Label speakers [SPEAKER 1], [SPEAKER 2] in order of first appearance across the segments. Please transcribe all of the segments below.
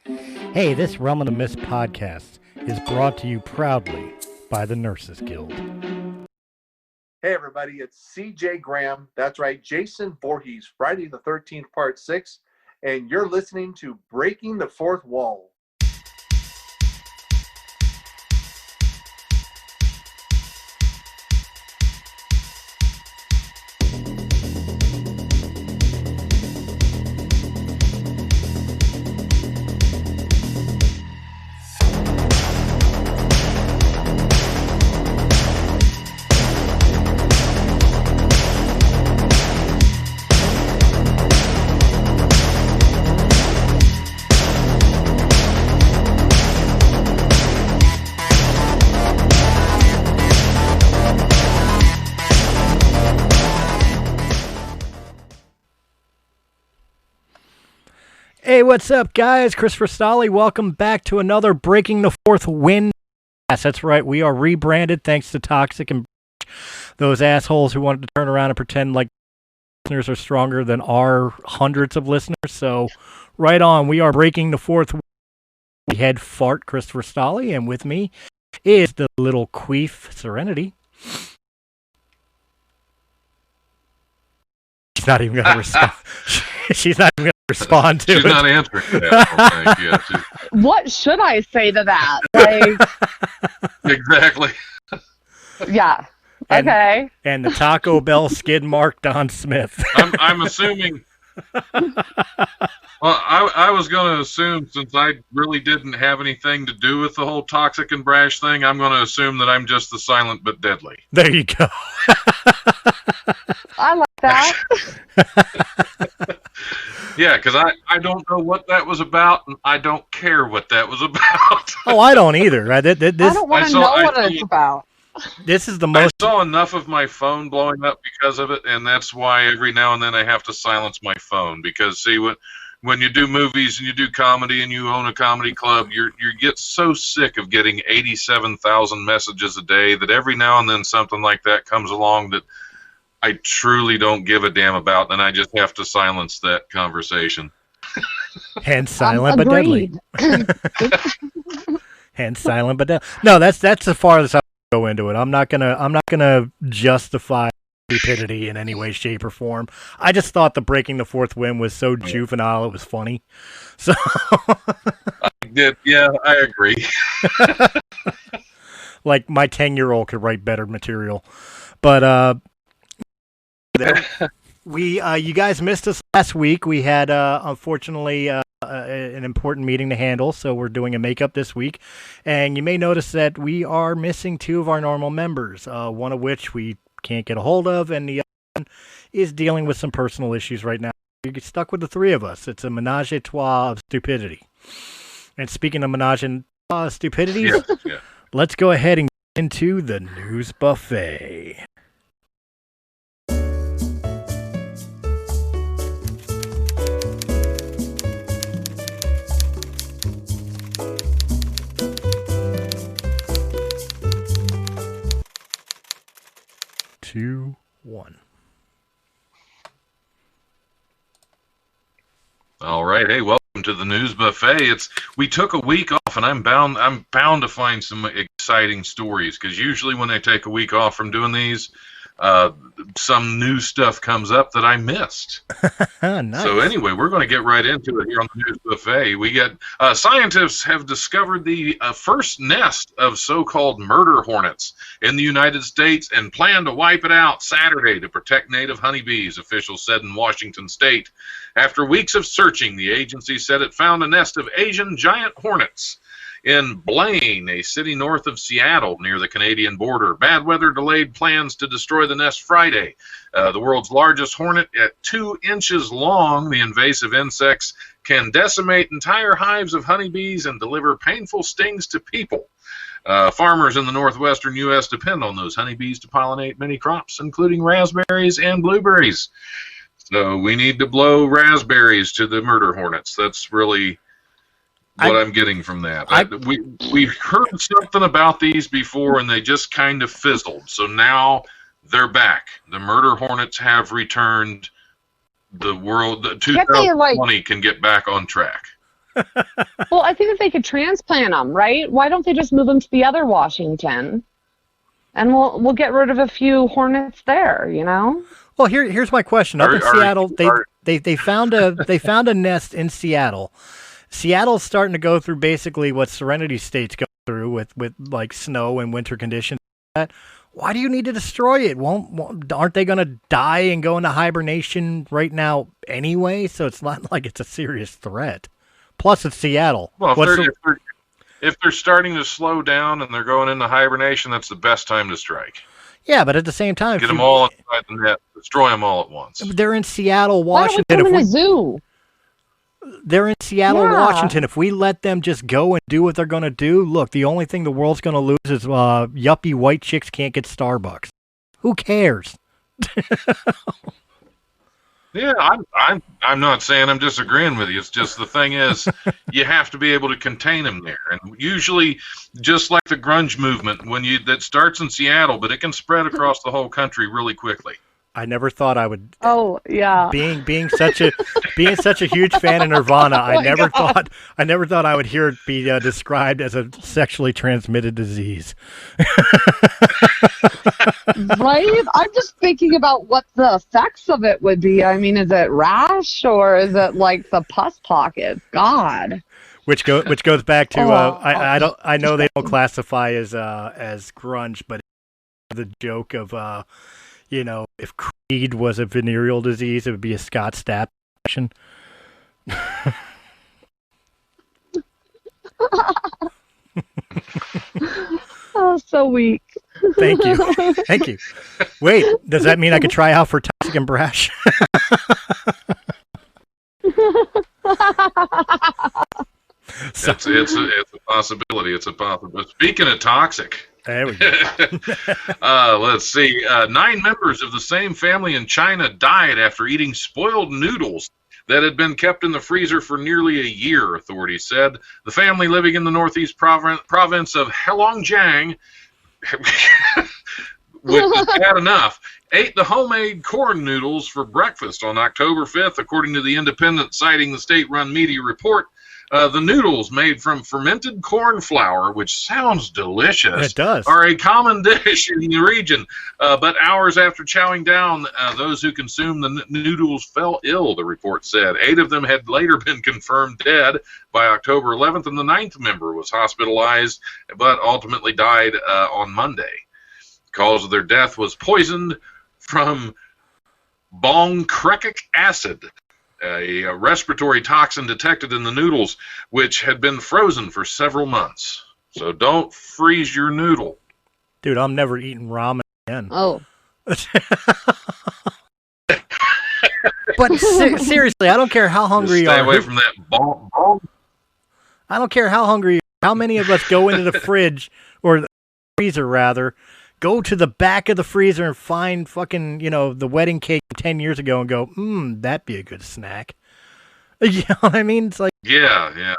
[SPEAKER 1] Hey, this Realm of the Mist podcast is brought to you proudly by the Nurses Guild.
[SPEAKER 2] Hey everybody, it's CJ Graham. That's right, Jason Voorhees, Friday the 13th, Part 6, and you're listening to Breaking the Fourth Wall.
[SPEAKER 1] Hey, what's up, guys? Christopher Stolle. Welcome back to another Breaking the Fourth Win. Yes, that's right. We are rebranded thanks to Toxic and those assholes who wanted to turn around and pretend like listeners are stronger than our hundreds of listeners. So, right on. We are Breaking the Fourth Win. Head fart, Christopher Stolle, and with me is the little queef, Sirenity. She's not even going to respond. She's not even going to respond to
[SPEAKER 3] She's
[SPEAKER 1] it.
[SPEAKER 3] not answering that. Yeah,
[SPEAKER 4] What should I say to that? Like,
[SPEAKER 3] exactly.
[SPEAKER 4] yeah.
[SPEAKER 1] And-
[SPEAKER 4] Okay.
[SPEAKER 1] And the Taco Bell skid mark Don Smith.
[SPEAKER 3] I'm assuming. Well, I was going to assume, since I really didn't have anything to do with the whole toxic and brash thing, I'm going to assume that I'm just the silent but deadly.
[SPEAKER 1] There you go.
[SPEAKER 4] I like that.
[SPEAKER 3] Yeah, because I don't know what that was about, and I don't care what that was about.
[SPEAKER 1] Oh, I don't either. Right?
[SPEAKER 4] I don't want to know what
[SPEAKER 3] I
[SPEAKER 4] it's about.
[SPEAKER 1] This is the
[SPEAKER 3] I
[SPEAKER 1] most.
[SPEAKER 3] saw enough of my phone blowing up because of it, and that's why every now and then I have to silence my phone. Because, see, when you do movies and you do comedy and you own a comedy club, you get so sick of getting 87,000 messages a day that every now and then something like that comes along that I truly don't give a damn about, and I just have to silence that conversation.
[SPEAKER 1] Hence silent but deadly.
[SPEAKER 4] Agreed.
[SPEAKER 1] Hence silent but deadly. No, that's the farthest I'll go into it. I'm not gonna justify stupidity in any way, shape, or form. I just thought the Breaking the Fourth Win was so juvenile it was funny. So
[SPEAKER 3] Yeah, I agree.
[SPEAKER 1] like my 10-year-old could write better material. But you guys missed us last week. We had unfortunately an important meeting to handle, so we're doing a makeup this week. And you may notice that we are missing two of our normal members, one of which we can't get a hold of, and the other one is dealing with some personal issues right now. You get stuck with the three of us. It's a menage a trois of stupidity. And speaking of menage a trois of stupidities,
[SPEAKER 3] Yeah.
[SPEAKER 1] let's go ahead and get into the news buffet. Two, one.
[SPEAKER 3] All right. Hey, welcome to the news buffet. We took a week off, and I'm bound to find some exciting stories, because usually when I take a week off from doing these, some new stuff comes up that I missed.
[SPEAKER 1] Nice.
[SPEAKER 3] So anyway, we're going to get right into it here on the news buffet. We got scientists have discovered the first nest of so-called murder hornets in the United States and plan to wipe it out Saturday to protect native honeybees, officials said in Washington state. After weeks of searching, the agency said it found a nest of Asian giant hornets in Blaine, a city north of Seattle near the Canadian border. Bad weather delayed plans to destroy the nest Friday. The world's largest hornet, at 2 inches long, the invasive insects can decimate entire hives of honeybees and deliver painful stings to people. Farmers in the northwestern U.S. depend on those honeybees to pollinate many crops, including raspberries and blueberries. So we need to blow raspberries to the murder hornets. That's really what I'm getting from that. We heard something about these before, and they just kind of fizzled. So now they're back. The murder hornets have returned. The world, 2020 can get back on track.
[SPEAKER 4] Well, I think that they could transplant them, right? Why don't they just move them to the other Washington? And we'll get rid of a few hornets there, you know?
[SPEAKER 1] Well, here's my question. Up in Seattle, they found a nest in Seattle. Seattle's starting to go through basically what Serenity states go through with like snow and winter conditions. Why do you need to destroy it? Aren't they going to die and go into hibernation right now anyway? So it's not like it's a serious threat. Plus, it's Seattle.
[SPEAKER 3] Well, if they're starting to slow down and they're going into hibernation, that's the best time to strike.
[SPEAKER 1] Yeah, but at the same time,
[SPEAKER 3] get them all inside the net, destroy them all at once.
[SPEAKER 1] They're in Seattle, Washington.
[SPEAKER 4] Why don't we put them in a zoo?
[SPEAKER 1] They're in Seattle, Washington. If we let them just go and do what they're going to do, look, the only thing the world's going to lose is yuppie white chicks can't get Starbucks. Who cares?
[SPEAKER 3] Yeah, I'm not saying I'm disagreeing with you. It's just the thing is, you have to be able to contain them there. And usually, just like the grunge movement, that starts in Seattle, but it can spread across the whole country really quickly.
[SPEAKER 1] I never thought I would.
[SPEAKER 4] Oh yeah.
[SPEAKER 1] Being such a huge fan of Nirvana, I never thought I would hear it be described as a sexually transmitted disease.
[SPEAKER 4] Right? I'm just thinking about what the effects of it would be. I mean, is it rash or is it like the pus pocket? God.
[SPEAKER 1] Which goes back to I know they don't classify as grunge, but the joke of if Creed was a venereal disease, it would be a Scott Stapp infection.
[SPEAKER 4] Oh, so weak.
[SPEAKER 1] Thank you. Thank you. Wait, does that mean I could try out for Toxic and Brash?
[SPEAKER 3] It's a possibility. It's a possibility. Speaking of toxic.
[SPEAKER 1] There we go.
[SPEAKER 3] Let's see. 9 members of the same family in China died after eating spoiled noodles that had been kept in the freezer for nearly a year, authorities said. The family living in the northeast province of Heilongjiang, which is bad enough, ate the homemade corn noodles for breakfast on October 5th, according to the Independent citing the state-run media report. The noodles made from fermented corn flour, which sounds delicious,
[SPEAKER 1] it does,
[SPEAKER 3] are a common dish in the region. But hours after chowing down, those who consumed the noodles fell ill, the report said. 8 of them had later been confirmed dead by October 11th, and the 9th member was hospitalized, but ultimately died on Monday. The cause of their death was poisoned from bongkrecic acid, a respiratory toxin detected in the noodles, which had been frozen for several months. So don't freeze your noodle.
[SPEAKER 1] Dude, I'm never eating ramen again.
[SPEAKER 4] Oh.
[SPEAKER 1] But seriously, I don't care how hungry you are.
[SPEAKER 3] Stay away from that bong.
[SPEAKER 1] I don't care how hungry you are. How many of us go into the fridge, or the freezer rather, go to the back of the freezer and find fucking, the wedding cake 10 years ago and go, that'd be a good snack. You know what I mean? It's like...
[SPEAKER 3] Yeah.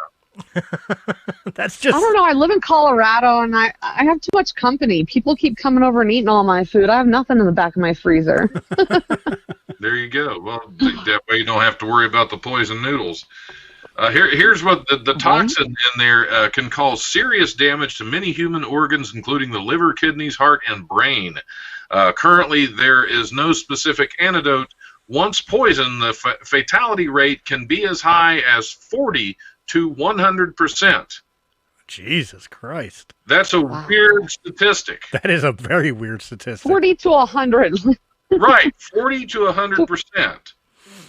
[SPEAKER 1] That's just...
[SPEAKER 4] I don't know. I live in Colorado, and I have too much company. People keep coming over and eating all my food. I have nothing in the back of my freezer.
[SPEAKER 3] There you go. Well, that way you don't have to worry about the poison noodles. Here's what the toxin in there can cause serious damage to many human organs, including the liver, kidneys, heart, and brain. Currently, there is no specific antidote. Once poisoned, the fatality rate can be as high as 40 to 100%.
[SPEAKER 1] Jesus Christ.
[SPEAKER 3] That's a weird statistic.
[SPEAKER 1] That is a very weird statistic.
[SPEAKER 4] 40 to 100.
[SPEAKER 3] Right, 40 to 100%.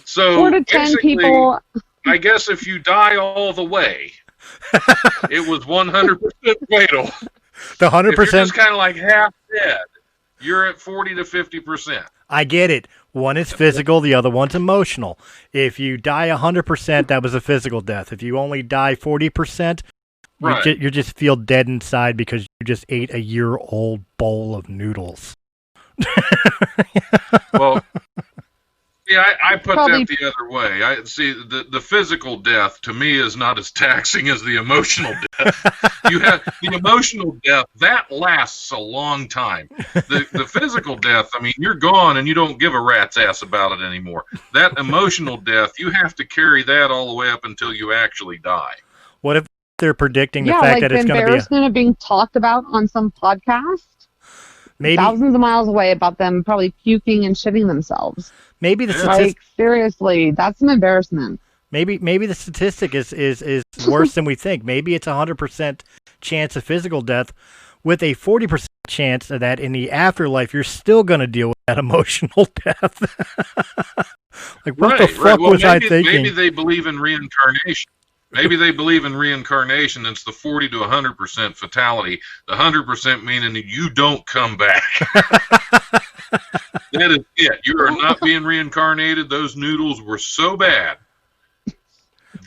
[SPEAKER 3] So
[SPEAKER 4] 4 to 10 people...
[SPEAKER 3] I guess if you die all the way, it was 100% fatal.
[SPEAKER 1] The 100%.
[SPEAKER 3] If you're just kind of like half dead, you're at 40 to 50%.
[SPEAKER 1] I get it. One is physical, the other one's emotional. If you die 100%, that was a physical death. If you only die 40%,
[SPEAKER 3] right,
[SPEAKER 1] you just feel dead inside because you just ate a year-old bowl of noodles.
[SPEAKER 3] Well, Yeah, I put
[SPEAKER 4] Probably-
[SPEAKER 3] that the other way. I see the physical death to me is not as taxing as the emotional death. You have the emotional death that lasts a long time. The physical death, I mean, you're gone and you don't give a rat's ass about it anymore. That emotional death, you have to carry that all the way up until you actually die.
[SPEAKER 1] What if they're predicting the
[SPEAKER 4] yeah,
[SPEAKER 1] fact
[SPEAKER 4] like
[SPEAKER 1] that
[SPEAKER 4] the
[SPEAKER 1] it's going to be
[SPEAKER 4] embarrassment of being talked about on some podcast
[SPEAKER 1] maybe
[SPEAKER 4] thousands of miles away about them probably puking and shitting themselves.
[SPEAKER 1] maybe the
[SPEAKER 3] Yeah.
[SPEAKER 1] statistic,
[SPEAKER 4] Like, seriously, that's an embarrassment.
[SPEAKER 1] maybe the statistic is worse than we think. Maybe it's 100% chance of physical death with a 40% chance of that in the afterlife you're still going to deal with that emotional death. Like what the fuck
[SPEAKER 3] Well,
[SPEAKER 1] was I
[SPEAKER 3] maybe,
[SPEAKER 1] thinking?
[SPEAKER 3] Maybe they believe in reincarnation. Maybe they believe in reincarnation. It's the 40 to 100% fatality. The 100% meaning that you don't come back. That is it. You are not being reincarnated. Those noodles were so bad.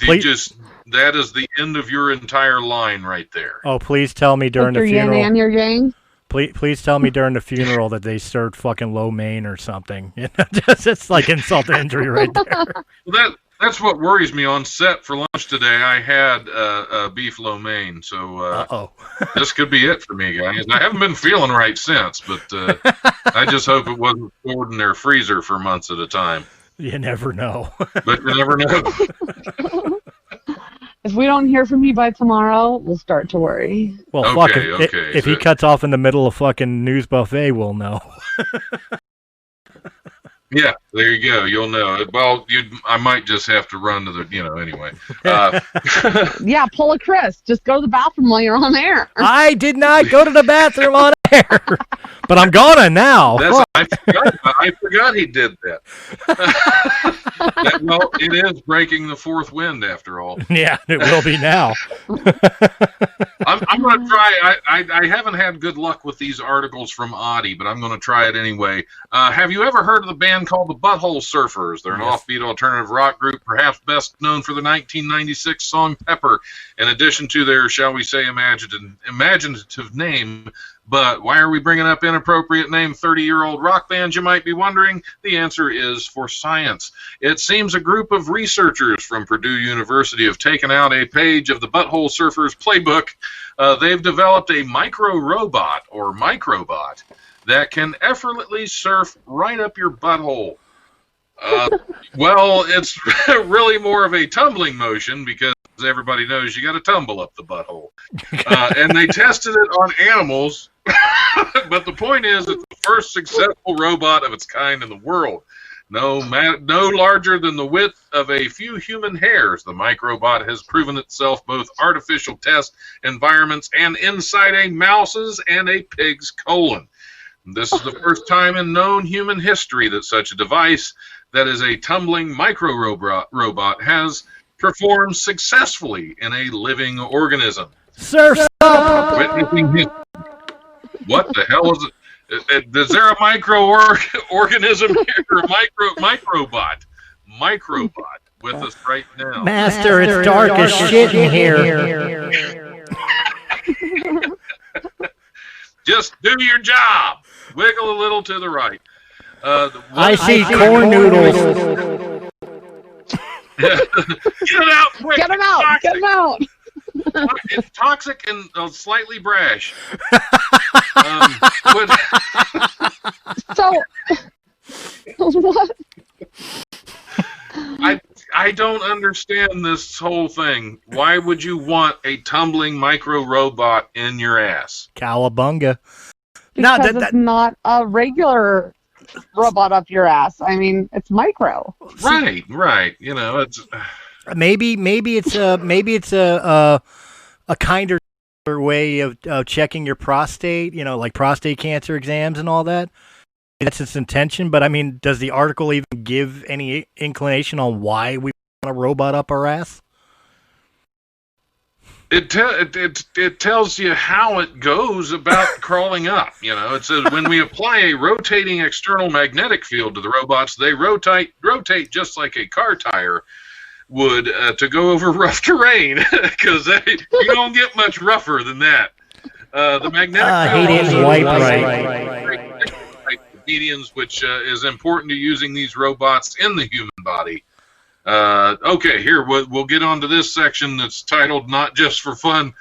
[SPEAKER 3] That is the end of your entire line right there.
[SPEAKER 1] Oh, please tell me during
[SPEAKER 4] Like
[SPEAKER 1] the
[SPEAKER 4] your yin
[SPEAKER 1] funeral.
[SPEAKER 4] and your yang.
[SPEAKER 1] Please tell me during the funeral that they served fucking lo mein or something. You know, it's like insult to injury right there.
[SPEAKER 3] Well, that's what worries me. On set for lunch today, I had beef lo mein, so this could be it for me, guys. I haven't been feeling right since, but I just hope it wasn't stored in their freezer for months at a time.
[SPEAKER 1] You never know.
[SPEAKER 3] But you never know.
[SPEAKER 4] If we don't hear from you by tomorrow, we'll start to worry.
[SPEAKER 1] Well,
[SPEAKER 3] Okay,
[SPEAKER 1] fuck,
[SPEAKER 3] okay,
[SPEAKER 1] if he
[SPEAKER 3] so-
[SPEAKER 1] cuts off in the middle of fucking news buffet, we'll know.
[SPEAKER 3] Yeah, there you go. You'll know. Well, I might just have to run to the, anyway.
[SPEAKER 4] Yeah, pull a Chris. Just go to the bathroom while you're on air.
[SPEAKER 1] I did not go to the bathroom on air, but I'm gonna now.
[SPEAKER 3] I forgot he did that. Well, it is breaking the fourth wind after all.
[SPEAKER 1] Yeah, it will be now.
[SPEAKER 3] I'm going to try. I haven't had good luck with these articles from Audi, but I'm going to try it anyway. Have you ever heard of the band called the Butthole Surfers? They're an offbeat alternative rock group, perhaps best known for the 1996 song Pepper, in addition to their, shall we say, imaginative name. But why are we bringing up inappropriate name 30-year-old rock bands, you might be wondering? The answer is for science. It seems a group of researchers from Purdue University have taken out a page of the Butthole Surfers playbook. They've developed a micro-robot, or microbot, that can effortlessly surf right up your butthole. Well, it's really more of a tumbling motion because everybody knows you got to tumble up the butthole. And they tested it on animals, but the point is it's the first successful robot of its kind in the world. No larger than the width of a few human hairs, the microbot has proven itself both artificial test environments and inside a mouse's and a pig's colon. This is the first time in known human history that such a device that is a tumbling micro-robot has performed successfully in a living organism.
[SPEAKER 1] Surf up!
[SPEAKER 3] Witnessing his... What the hell is it? Is there a micro-organism here? Or microbot? Microbot with us right now.
[SPEAKER 1] Master, it's dark as shit in here.
[SPEAKER 3] Just do your job. Wiggle a little to the right.
[SPEAKER 1] I see corn noodles.
[SPEAKER 3] Get it out quick.
[SPEAKER 4] Get him out!
[SPEAKER 3] Toxic.
[SPEAKER 4] Get him out!
[SPEAKER 3] It's toxic and slightly brash.
[SPEAKER 4] So, what?
[SPEAKER 3] I don't understand this whole thing. Why would you want a tumbling micro robot in your ass?
[SPEAKER 1] Cowabunga.
[SPEAKER 4] Because it's not a regular robot up your ass. I mean, it's micro.
[SPEAKER 3] Right. You know, it's
[SPEAKER 1] Maybe it's a kinder way of checking your prostate. You know, like prostate cancer exams and all that. That's its intention. But I mean, does the article even give any inclination on why we want a robot up our ass?
[SPEAKER 3] It tells you how it goes about crawling up. You know, it says when we apply a rotating external magnetic field to the robots, they rotate just like a car tire would to go over rough terrain, because you don't get much rougher than that. The magnetic field
[SPEAKER 1] he didn't wipe right.
[SPEAKER 3] medians, which is important to using these robots in the human body. Okay, here, we'll get on to this section that's titled Not Just for Fun.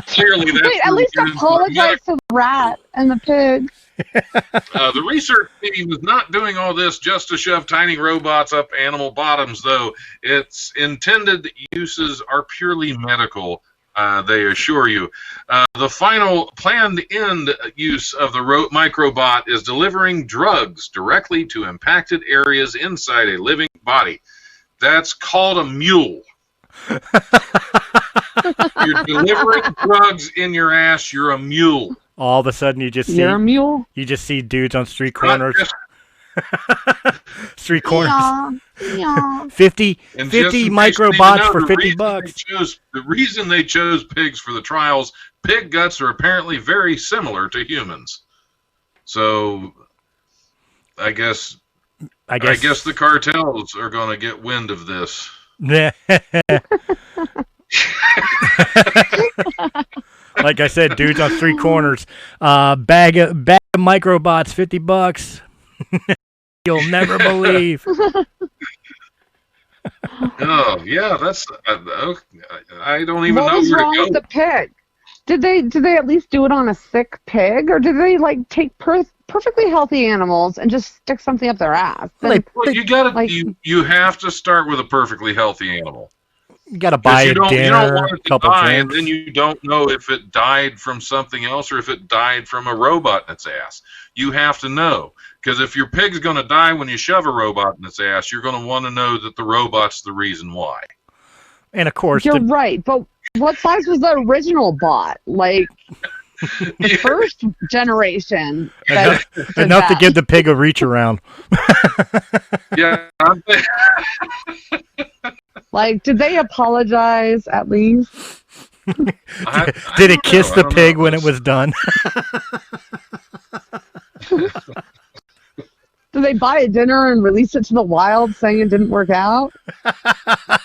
[SPEAKER 3] Clearly, that's
[SPEAKER 4] Wait, at least apologize to the rat and the pig.
[SPEAKER 3] The research team is not doing all this just to shove tiny robots up animal bottoms, though. Its intended uses are purely medical, they assure you. The final planned end use of the microbot is delivering drugs directly to impacted areas inside a living body. That's called a mule. You're delivering drugs in your ass, you're a mule.
[SPEAKER 1] All of a sudden, you just
[SPEAKER 4] You're a mule?
[SPEAKER 1] You just see dudes on street corners. Street corners.
[SPEAKER 4] Yeah.
[SPEAKER 1] 50 microbots for $50.
[SPEAKER 3] The reason they chose pigs for the trials, pig guts are apparently very similar to humans. So, I guess the cartels are going to get wind of this.
[SPEAKER 1] Like I said, dudes on street corners. Bag of microbots, $50. You'll never believe.
[SPEAKER 3] Oh yeah, that's. I don't even know
[SPEAKER 4] What was
[SPEAKER 3] where
[SPEAKER 4] wrong
[SPEAKER 3] to go.
[SPEAKER 4] with the pig? Did they at least do it on a sick pig, or did they like take perfectly healthy animals and just stick something up their ass?
[SPEAKER 3] Well, you have to start with a perfectly healthy animal.
[SPEAKER 1] You got to buy a dinner,
[SPEAKER 3] you don't want it to
[SPEAKER 1] couple
[SPEAKER 3] die,
[SPEAKER 1] drinks.
[SPEAKER 3] and then you don't know if it died from something else or if it died from a robot in its ass. You have to know, because if your pig's going to die when you shove a robot in its ass, you're going to want to know that the robot's the reason why.
[SPEAKER 1] And of course,
[SPEAKER 4] you're right. But what size was the original bot? Like the first generation.
[SPEAKER 1] Enough to give the pig a reach around.
[SPEAKER 3] Yeah.
[SPEAKER 4] Like, did they apologize at least?
[SPEAKER 1] Did it kiss the pig when it was done?
[SPEAKER 4] Did they buy a dinner and release it to the wild saying it didn't work out?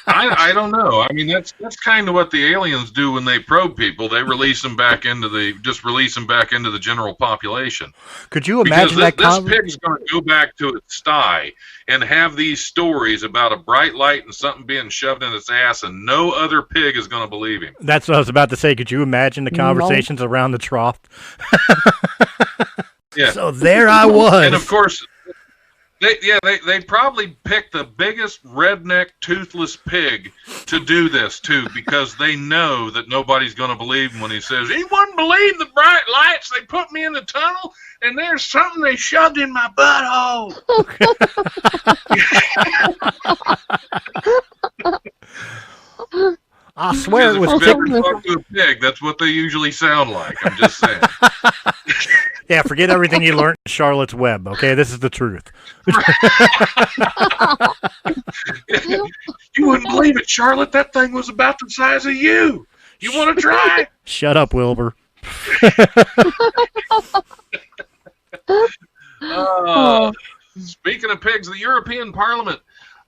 [SPEAKER 3] I don't know. I mean, that's kind of what the aliens do when they probe people. They release them back into the general population.
[SPEAKER 1] Could you imagine that?
[SPEAKER 3] This pig's going to go back to its sty and have these stories about a bright light and something being shoved in its ass, and no other pig is going to believe him.
[SPEAKER 1] That's what I was about to say. Could you imagine the conversations around the trough?
[SPEAKER 3] Yeah.
[SPEAKER 1] So there I was.
[SPEAKER 3] And of course, they probably picked the biggest redneck toothless pig to do this too, because they know that nobody's going to believe him when he says, "He wouldn't believe the bright lights. They put me in the tunnel, and there's something they shoved in my butthole."
[SPEAKER 1] I swear it was.
[SPEAKER 3] If you ever talk to a pig, that's what they usually sound like. I'm just saying.
[SPEAKER 1] Yeah, forget everything you learned in Charlotte's Web, okay? This is the truth.
[SPEAKER 3] You wouldn't believe it, Charlotte. That thing was about the size of you. You want to try?
[SPEAKER 1] Shut up, Wilbur.
[SPEAKER 3] Speaking of pigs, the European Parliament.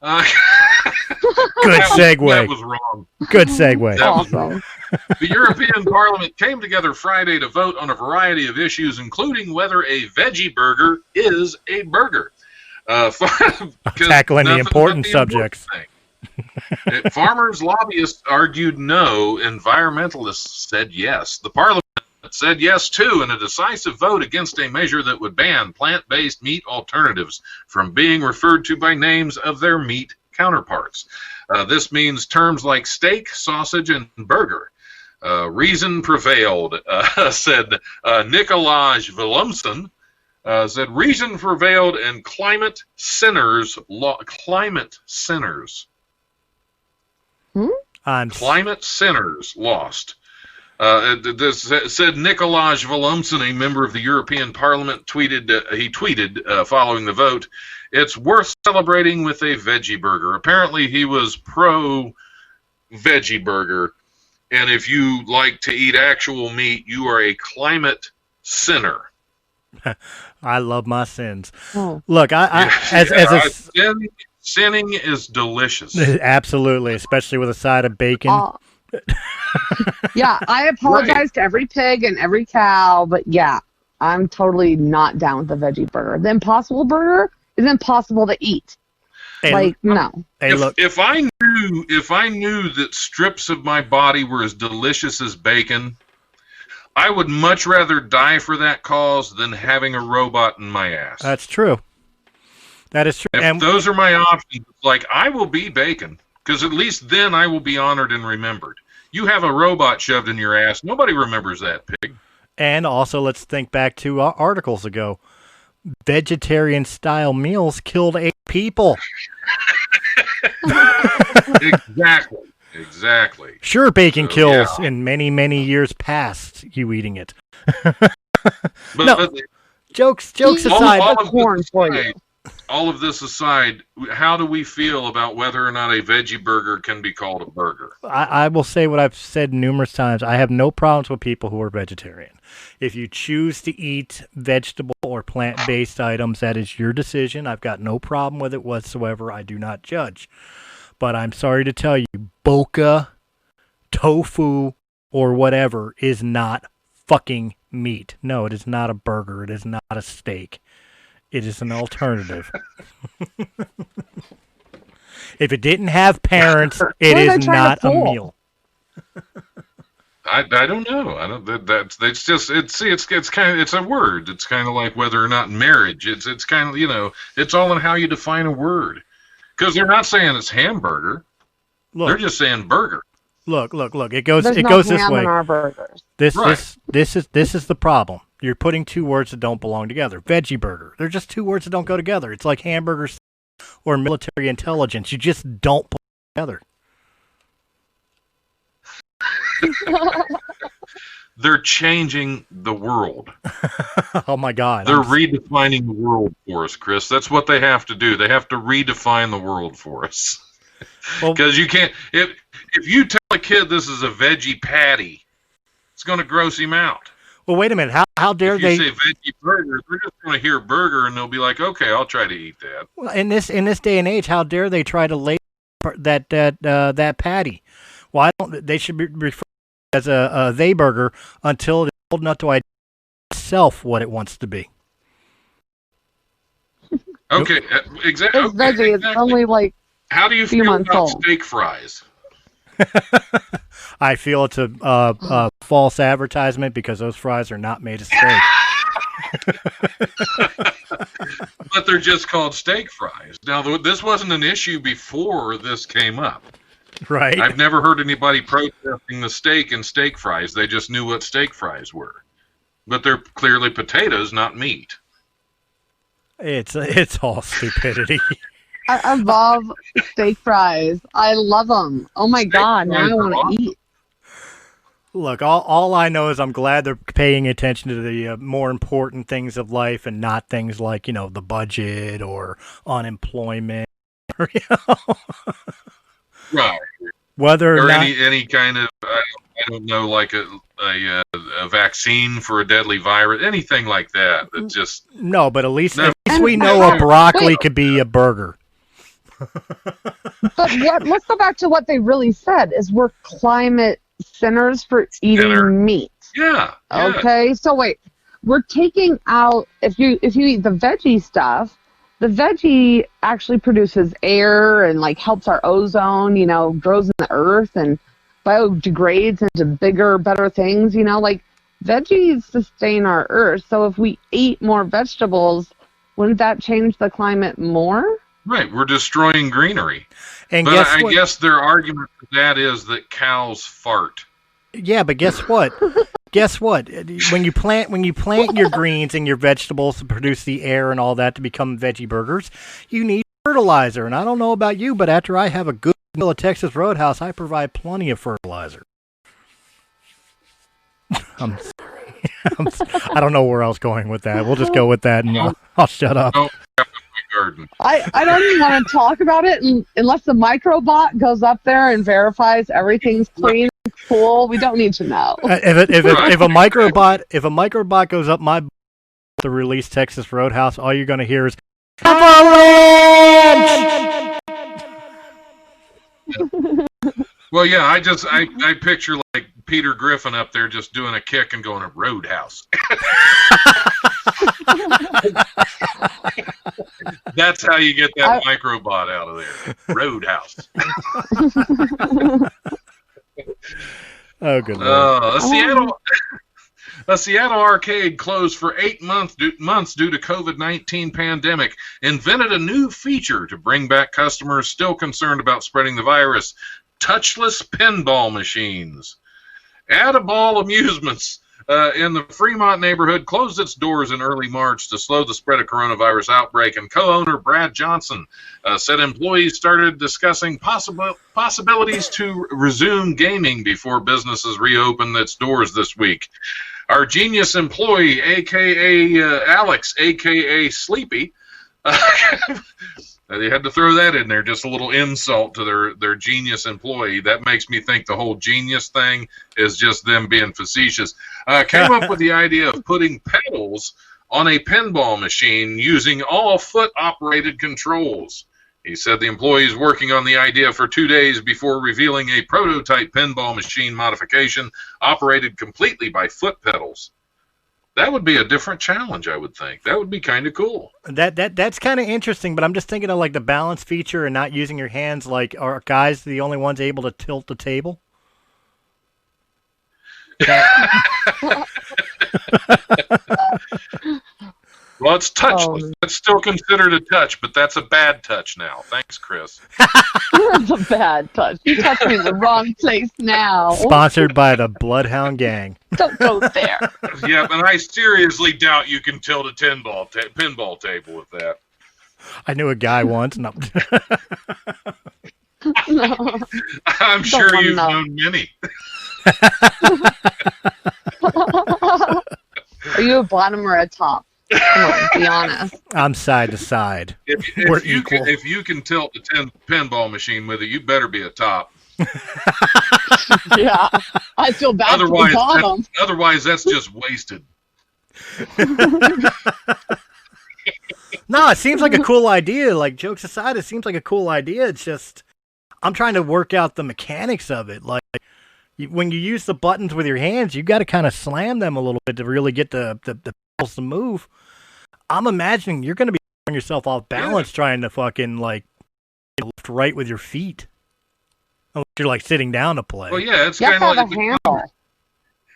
[SPEAKER 1] Good segue.
[SPEAKER 3] That was wrong.
[SPEAKER 1] Good segue.
[SPEAKER 3] That was wrong. The European Parliament came together Friday to vote on a variety of issues, including whether a veggie burger is a burger.
[SPEAKER 1] Tackling the important subjects.
[SPEAKER 3] Farmers' lobbyists argued no. Environmentalists said yes. The Parliament said yes, too, in a decisive vote against a measure that would ban plant-based meat alternatives from being referred to by names of their meat counterparts. This means terms like steak, sausage, and burger. Reason prevailed, said Nikolaj Willumsen. Said reason prevailed and climate sinners lost. Climate sinners lost. This said Nikolaj Willumsen, a member of the European Parliament, tweeted following the vote, "It's worth celebrating with a veggie burger." Apparently he was pro veggie burger, and if you like to eat actual meat, you are a climate sinner.
[SPEAKER 1] I love my sins.
[SPEAKER 4] Oh.
[SPEAKER 1] Look,
[SPEAKER 3] sinning is delicious.
[SPEAKER 1] Absolutely, especially with a side of bacon.
[SPEAKER 4] Yeah, I apologize to every pig and every cow, but yeah, I'm totally not down with the veggie burger. The Impossible Burger is impossible to eat.
[SPEAKER 1] Hey,
[SPEAKER 4] no.
[SPEAKER 1] Hey, look.
[SPEAKER 3] If I knew that strips of my body were as delicious as bacon, I would much rather die for that cause than having a robot in my ass.
[SPEAKER 1] That's true. That is true.
[SPEAKER 3] If those are my options, like, I will be bacon, because at least then I will be honored and remembered. You have a robot shoved in your ass, nobody remembers that, pig.
[SPEAKER 1] And also, let's think back to articles ago. Vegetarian-style meals killed 8 people.
[SPEAKER 3] Exactly.
[SPEAKER 1] Sure, bacon kills in many, many years past you eating it.
[SPEAKER 3] But
[SPEAKER 1] jokes aside.
[SPEAKER 3] All of this aside, how do we feel about whether or not a veggie burger can be called a burger?
[SPEAKER 1] I will say what I've said numerous times. I have no problems with people who are vegetarian. If you choose to eat vegetable or plant-based items, that is your decision. I've got no problem with it whatsoever. I do not judge. But I'm sorry to tell you, boca, tofu, or whatever is not fucking meat. No, it is not a burger. It is not a steak. It is an alternative. If it didn't have parents, it is not a meal.
[SPEAKER 3] I don't know. I don't. It's just it's kind of, it's a word. It's kind of like whether or not marriage. It's kind of, you know, it's all in how you define a word. Because they're not saying it's hamburger. Look, they're just saying burger.
[SPEAKER 1] Look. It goes
[SPEAKER 4] There's no
[SPEAKER 1] goes this
[SPEAKER 4] ham
[SPEAKER 1] way.
[SPEAKER 4] in our burgers.
[SPEAKER 1] This is the problem. You're putting 2 words that don't belong together. Veggie burger. They're just 2 words that don't go together. It's like hamburgers or military intelligence. You just don't put them together.
[SPEAKER 3] They're changing the world.
[SPEAKER 1] Oh my God.
[SPEAKER 3] They're redefining the world for us, Chris. That's what they have to do. They have to redefine the world for us. Because you can't, if you tell a kid this is a veggie patty, it's going to gross him out.
[SPEAKER 1] Well, wait a minute. How dare they?
[SPEAKER 3] If you say veggie burger, they're just going to hear burger and they'll be like, okay, I'll try to eat that.
[SPEAKER 1] Well, in this day and age, how dare they try to label that patty? Why don't they should be referred to as a they burger until it's old enough to identify itself what it wants to be.
[SPEAKER 3] Okay, exactly.
[SPEAKER 4] It's veggie. It's only like
[SPEAKER 3] how do you feel about steak fries?
[SPEAKER 1] I feel it's a false advertisement because those fries are not made of steak.
[SPEAKER 3] But they're just called steak fries. Now, this wasn't an issue before this came up.
[SPEAKER 1] Right.
[SPEAKER 3] I've never heard anybody protesting the steak and steak fries. They just knew what steak fries were. But they're clearly potatoes, not meat.
[SPEAKER 1] It's all stupidity.
[SPEAKER 4] I love steak fries. I love them. Oh my God, now I want to eat.
[SPEAKER 1] Look, all I know is I'm glad they're paying attention to the more important things of life and not things like, you know, the budget or unemployment. Or, you know.
[SPEAKER 3] Right.
[SPEAKER 1] Whether or not
[SPEAKER 3] any kind of I don't know, like a vaccine for a deadly virus, anything like that. That just
[SPEAKER 1] no, but at least we know a broccoli could be a burger.
[SPEAKER 4] But let's go back to what they really said is we're climate sinners for eating meat.
[SPEAKER 3] Yeah.
[SPEAKER 4] Okay, so wait, we're taking out if you eat the veggie stuff, the veggie actually produces air and like helps our ozone, you know, grows in the earth and biodegrades into bigger, better things, you know, like veggies sustain our earth. So if we ate more vegetables, wouldn't that change the climate more?
[SPEAKER 3] Right, we're destroying greenery.
[SPEAKER 1] And
[SPEAKER 3] but I guess their argument for that is that cows fart.
[SPEAKER 1] Yeah, but guess what? Guess what? When you plant your greens and your vegetables to produce the air and all that to become veggie burgers, you need fertilizer. And I don't know about you, but after I have a good meal at Texas Roadhouse, I provide plenty of fertilizer. I'm sorry. I don't know where I was going with that. We'll just go with that, and I'll shut up.
[SPEAKER 4] I don't even want to talk about it unless the microbot goes up there and verifies everything's clean, cool. We don't need to know.
[SPEAKER 1] If a microbot goes up my to release Texas Roadhouse, all you're going to hear is avalanche.
[SPEAKER 3] Well, yeah, I picture like Peter Griffin up there just doing a kick and going a roadhouse. That's how you get that microbot out of there. Roadhouse.
[SPEAKER 1] Oh, good Lord.
[SPEAKER 3] A Seattle arcade closed for 8 months due to COVID-19 pandemic invented a new feature to bring back customers still concerned about spreading the virus: touchless pinball machines. Add-a-Ball Amusements in the Fremont neighborhood closed its doors in early March to slow the spread of coronavirus outbreak, and co-owner Brad Johnson said employees started discussing possibilities to resume gaming before businesses reopen its doors this week. Our genius employee, a.k.a. Alex, a.k.a. Sleepy, they had to throw that in there, just a little insult to their genius employee. That makes me think the whole genius thing is just them being facetious. Came up with the idea of putting pedals on a pinball machine using all foot-operated controls. He said the employee is working on the idea for 2 days before revealing a prototype pinball machine modification operated completely by foot pedals. That would be a different challenge, I would think. That would be kind of cool.
[SPEAKER 1] That's kind of interesting, but I'm just thinking of like the balance feature and not using your hands. Like, are guys the only ones able to tilt the table?
[SPEAKER 3] Well, it's touchless. That's still considered a touch, but that's a bad touch now. Thanks, Chris.
[SPEAKER 4] That's a bad touch. You touched me in the wrong place now.
[SPEAKER 1] Sponsored by the Bloodhound Gang.
[SPEAKER 4] Don't go there.
[SPEAKER 3] Yeah, and I seriously doubt you can tilt a pinball table with that.
[SPEAKER 1] I knew a guy once. No.
[SPEAKER 4] No.
[SPEAKER 3] I'm sure you've known many.
[SPEAKER 4] Are you a bottom or a top? Come on, be honest.
[SPEAKER 1] I'm side to side. We're equal.
[SPEAKER 3] If you can tilt the pinball machine with it, you better be a top.
[SPEAKER 4] Yeah, I feel bad for the bottom.
[SPEAKER 3] Otherwise, that's just wasted.
[SPEAKER 1] No, it seems like a cool idea. Like, jokes aside, it seems like a cool idea. It's just, I'm trying to work out the mechanics of it. Like, when you use the buttons with your hands, you got to kind of slam them a little bit to really get the pedals to move. I'm imagining you're going to be throwing yourself off balance trying to fucking, like, left right with your feet. Unless you're, like, sitting down to play.
[SPEAKER 3] Well, yeah, it's kind of like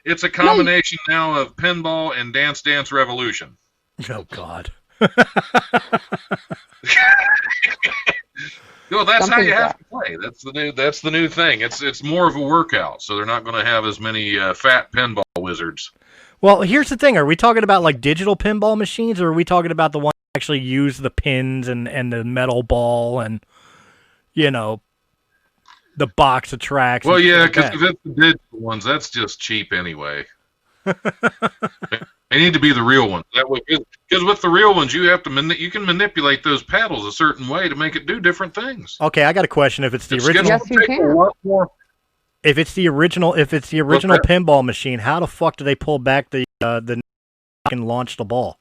[SPEAKER 3] it's a combination now of pinball and Dance Dance Revolution.
[SPEAKER 1] Oh, God.
[SPEAKER 3] Well, that's how you have to play. That's the new thing. It's more of a workout, so they're not going to have as many fat pinball wizards.
[SPEAKER 1] Well, here's the thing. Are we talking about like digital pinball machines, or are we talking about the ones that actually use the pins and the metal ball and, you know, the box of tracks?
[SPEAKER 3] Well, yeah, because if it's the digital ones, that's just cheap anyway. They need to be the real ones. That way, because with the real ones, you can manipulate those paddles a certain way to make it do different things.
[SPEAKER 1] Okay, I got a question. If it's the original,
[SPEAKER 4] yes, you can.
[SPEAKER 1] If it's the original pinball machine, how the fuck do they pull back the and launch the ball?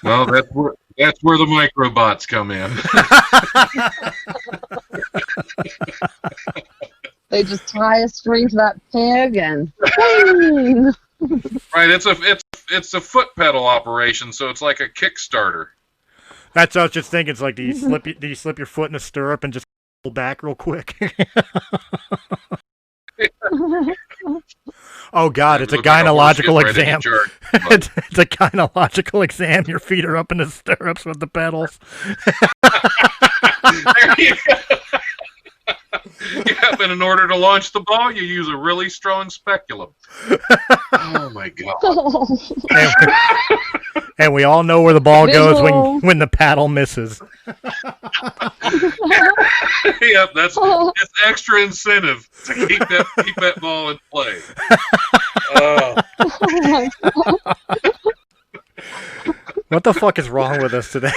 [SPEAKER 3] Well, that's where the microbots come in.
[SPEAKER 4] They just tie a string to that pig and
[SPEAKER 3] right. It's a foot pedal operation, so it's like a Kickstarter.
[SPEAKER 1] That's what I was just thinking. It's like, do you slip your foot in a stirrup and just pull back real quick? Oh, God, it's a gynecological exam. It's a gynecological exam. Your feet are up in the stirrups with the pedals.
[SPEAKER 3] There you go. Yep, and in order to launch the ball, you use a really strong speculum. Oh, my God.
[SPEAKER 1] And we all know where the ball goes when the paddle misses.
[SPEAKER 3] Yep, that's extra incentive to keep that ball in play.
[SPEAKER 1] What the fuck is wrong with us today?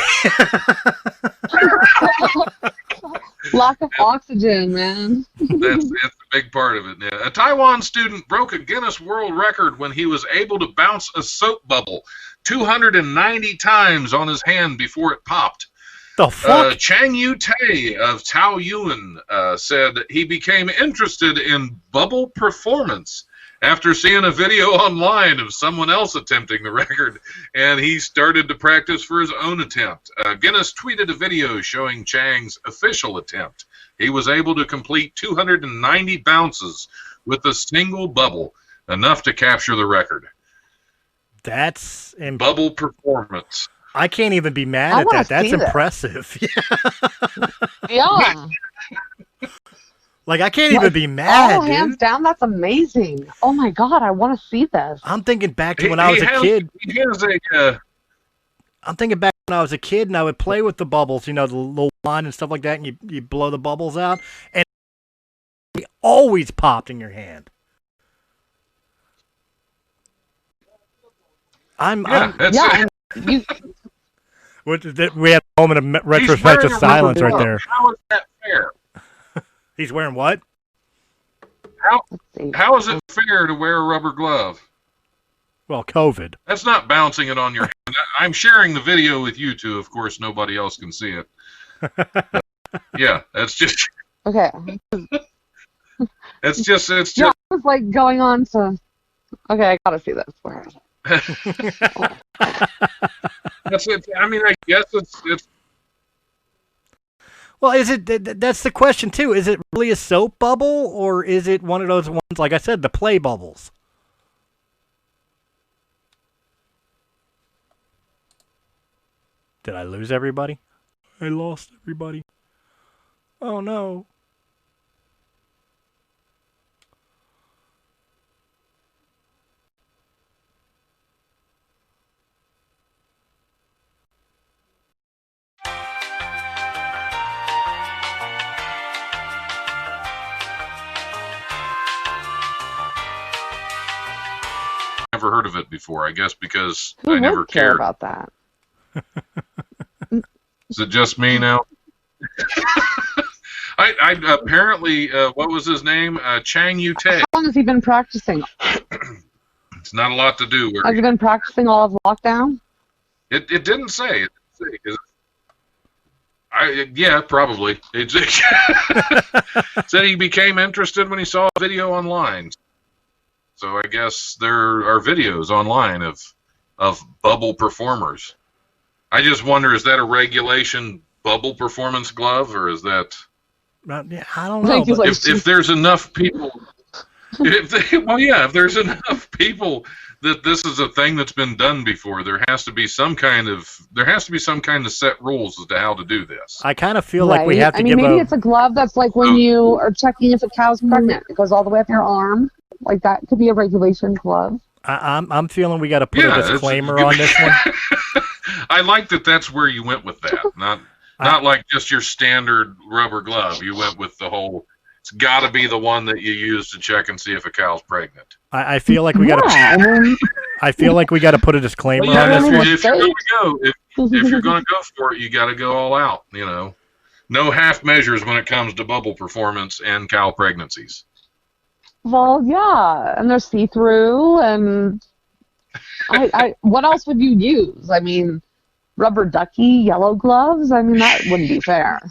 [SPEAKER 4] lack of oxygen, man.
[SPEAKER 3] That's a big part of it. Yeah. A Taiwan student broke a Guinness World Record when he was able to bounce a soap bubble 290 times on his hand before it popped.
[SPEAKER 1] The fuck?
[SPEAKER 3] Chang Yu Tae of Taoyuan said he became interested in bubble performance after seeing a video online of someone else attempting the record, and he started to practice for his own attempt. Guinness tweeted a video showing Chang's official attempt. He was able to complete 290 bounces with a single bubble, enough to capture the record.
[SPEAKER 1] That's
[SPEAKER 3] bubble performance.
[SPEAKER 1] I can't even be mad at that. That's impressive.
[SPEAKER 4] Yeah.
[SPEAKER 1] Like, I can't even be mad, dude.
[SPEAKER 4] Hands down, that's amazing. Oh, my God, I want to see this.
[SPEAKER 1] I'm thinking back to when I was a kid.
[SPEAKER 3] He has a...
[SPEAKER 1] I'm thinking back when I was a kid, and I would play with the bubbles, you know, the little wine and stuff like that, and you blow the bubbles out, and it always popped in your hand. We had a moment of retrospective silence right there.
[SPEAKER 3] How is that fair?
[SPEAKER 1] He's wearing what?
[SPEAKER 3] How is it fair to wear a rubber glove?
[SPEAKER 1] Well, COVID.
[SPEAKER 3] That's not bouncing it on your hand. I'm sharing the video with you two. Of course, nobody else can see it. Yeah, that's just...
[SPEAKER 4] Okay.
[SPEAKER 3] It's just...
[SPEAKER 4] Yeah, I was like going on to... Okay, I gotta see this. Where is it?
[SPEAKER 3] That's it. I mean, I guess it's...
[SPEAKER 1] Well, is it? That's the question too. Is it really a soap bubble, or is it one of those ones, like I said, the play bubbles? Did I lose everybody? I lost everybody. Oh no.
[SPEAKER 3] Never heard of it before, I guess because
[SPEAKER 4] Who
[SPEAKER 3] I never
[SPEAKER 4] would care
[SPEAKER 3] cared
[SPEAKER 4] about that.
[SPEAKER 3] Is it just me now? I apparently, what was his name? Chang Yu-tae.
[SPEAKER 4] How long has he been practicing?
[SPEAKER 3] It's not a lot to do.
[SPEAKER 4] Has he been practicing all of lockdown?
[SPEAKER 3] It didn't say. It didn't say. Yeah, probably. It said he became interested when he saw a video online. So I guess there are videos online of bubble performers. I just wonder, is that a regulation bubble performance glove, or is that...
[SPEAKER 1] I don't know.
[SPEAKER 3] If there's enough people... if there's enough people that this is a thing that's been done before, there has to be some kind of set rules as to how to do this.
[SPEAKER 1] I kind of feel like we have to
[SPEAKER 4] maybe it's a glove that's like when you are checking if a cow's pregnant. It goes all the way up your arm. Like, that could be a regulation glove.
[SPEAKER 1] I'm feeling we got to put a disclaimer on this one.
[SPEAKER 3] I like that that's where you went with that. Not like just your standard rubber glove. You went with the whole, it's got to be the one that you use to check and see if a cow's pregnant.
[SPEAKER 1] I feel like we got to I feel like we got to put a disclaimer on this one.
[SPEAKER 3] If you're going to go for it, you got to go all out, you know. No half measures when it comes to bubble performance and cow pregnancies.
[SPEAKER 4] Well, yeah, and they're see-through, and what else would you use? I mean, rubber ducky, yellow gloves? I mean, that wouldn't be fair.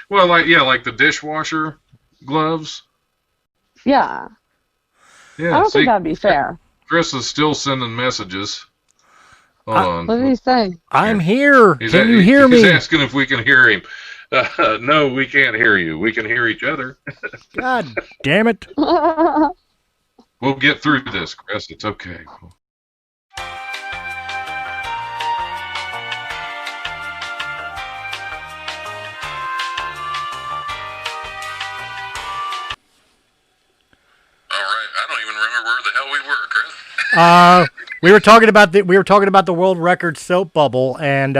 [SPEAKER 3] Well, like the dishwasher gloves.
[SPEAKER 4] Yeah.
[SPEAKER 3] Yeah.
[SPEAKER 4] I don't think that'd be fair.
[SPEAKER 3] Chris is still sending messages. Hold on.
[SPEAKER 4] What did he say?
[SPEAKER 1] I'm here. Can you hear me?
[SPEAKER 3] He's asking if we can hear him. No, we can't hear you. We can hear each other.
[SPEAKER 1] God damn it.
[SPEAKER 3] We'll get through this, Chris. It's okay.
[SPEAKER 1] We were talking about the world record soap bubble, and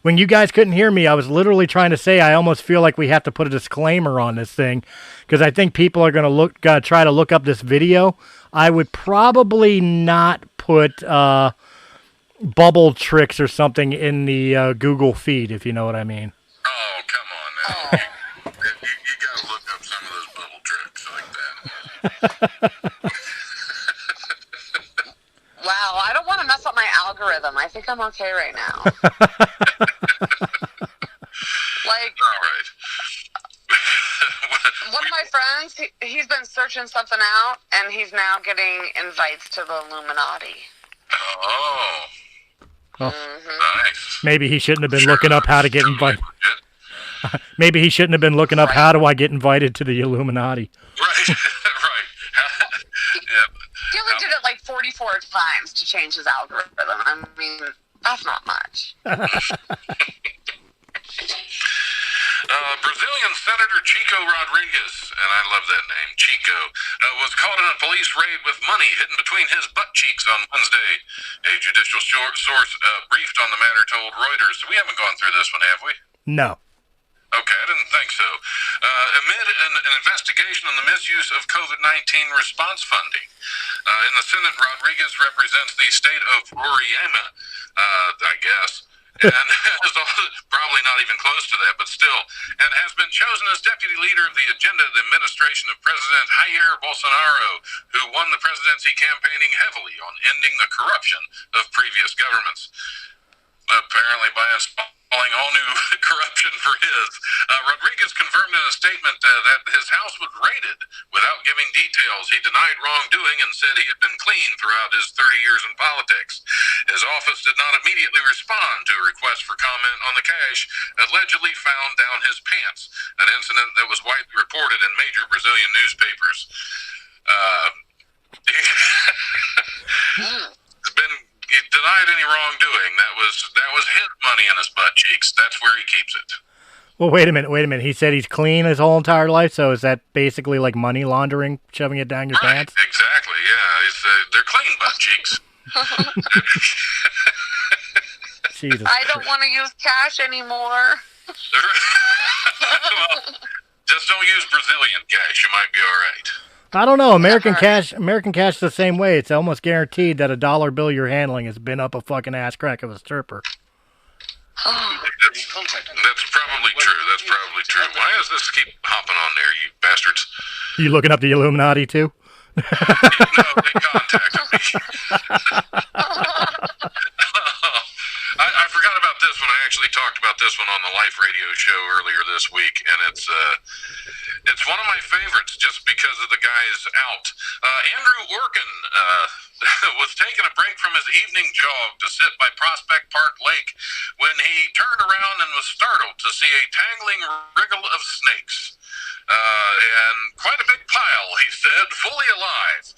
[SPEAKER 1] when you guys couldn't hear me, I was literally trying to say I almost feel like we have to put a disclaimer on this thing, because I think people are gonna try to look up this video. I would probably not put bubble tricks or something in the Google feed, if you know what I mean.
[SPEAKER 3] Oh, come on now. You gotta look up some of those bubble tricks like that.
[SPEAKER 4] Wow, I don't want to mess up my algorithm. I think I'm okay right now.
[SPEAKER 3] All right.
[SPEAKER 4] One of my friends, he's been searching something out, and he's now getting invites to the Illuminati.
[SPEAKER 3] Oh. Nice.
[SPEAKER 1] Maybe he shouldn't have been looking up how to get invited. Maybe he shouldn't have been looking up how do I get invited to the Illuminati.
[SPEAKER 3] Right, right.
[SPEAKER 4] He only did it like 44 times to change his algorithm. I mean, that's not much.
[SPEAKER 3] Brazilian Senator Chico Rodriguez, and I love that name, Chico, was caught in a police raid with money hidden between his butt cheeks on Wednesday. A judicial source briefed on the matter told Reuters. We haven't gone through this one, have we?
[SPEAKER 1] No.
[SPEAKER 3] Okay, I didn't think so. Amid an investigation on the misuse of COVID-19 response funding. In the Senate, Rodriguez represents the state of Raimen, I guess, and probably not even close to that, but still, and has been chosen as deputy leader of the agenda of the administration of President Jair Bolsonaro, who won the presidency campaigning heavily on ending the corruption of previous governments. Apparently by installing all new corruption for his. Rodriguez confirmed in a statement that his house was raided without giving details. He denied wrongdoing and said he had been clean throughout his 30 years in politics. His office did not immediately respond to a request for comment on the cash allegedly found down his pants, an incident that was widely reported in major Brazilian newspapers. He denied any wrongdoing. That was his money in his butt cheeks. That's where he keeps it.
[SPEAKER 1] Well, wait a minute. He said he's clean his whole entire life, so is that basically like money laundering, shoving it down your pants?
[SPEAKER 3] Exactly, yeah. They're clean butt cheeks.
[SPEAKER 1] Jesus.
[SPEAKER 4] I don't want to use cash anymore.
[SPEAKER 3] Well, just don't use Brazilian cash. You might be all right.
[SPEAKER 1] I don't know. American cash is the same way. It's almost guaranteed that a dollar bill you're handling has been up a fucking ass crack of a stripper.
[SPEAKER 3] That's probably true. Why does this keep hopping on there, you bastards?
[SPEAKER 1] You looking up the Illuminati too?
[SPEAKER 3] No, they contacted me. I forgot about this one. I actually talked about this one on the Life Radio show earlier this week, and it's one of my favorites just because of the guy's out. Andrew Orkin was taking a break from his evening jog to sit by Prospect Park Lake when he turned around and was startled to see a tangling wriggle of snakes. And quite a big pile, he said, fully alive,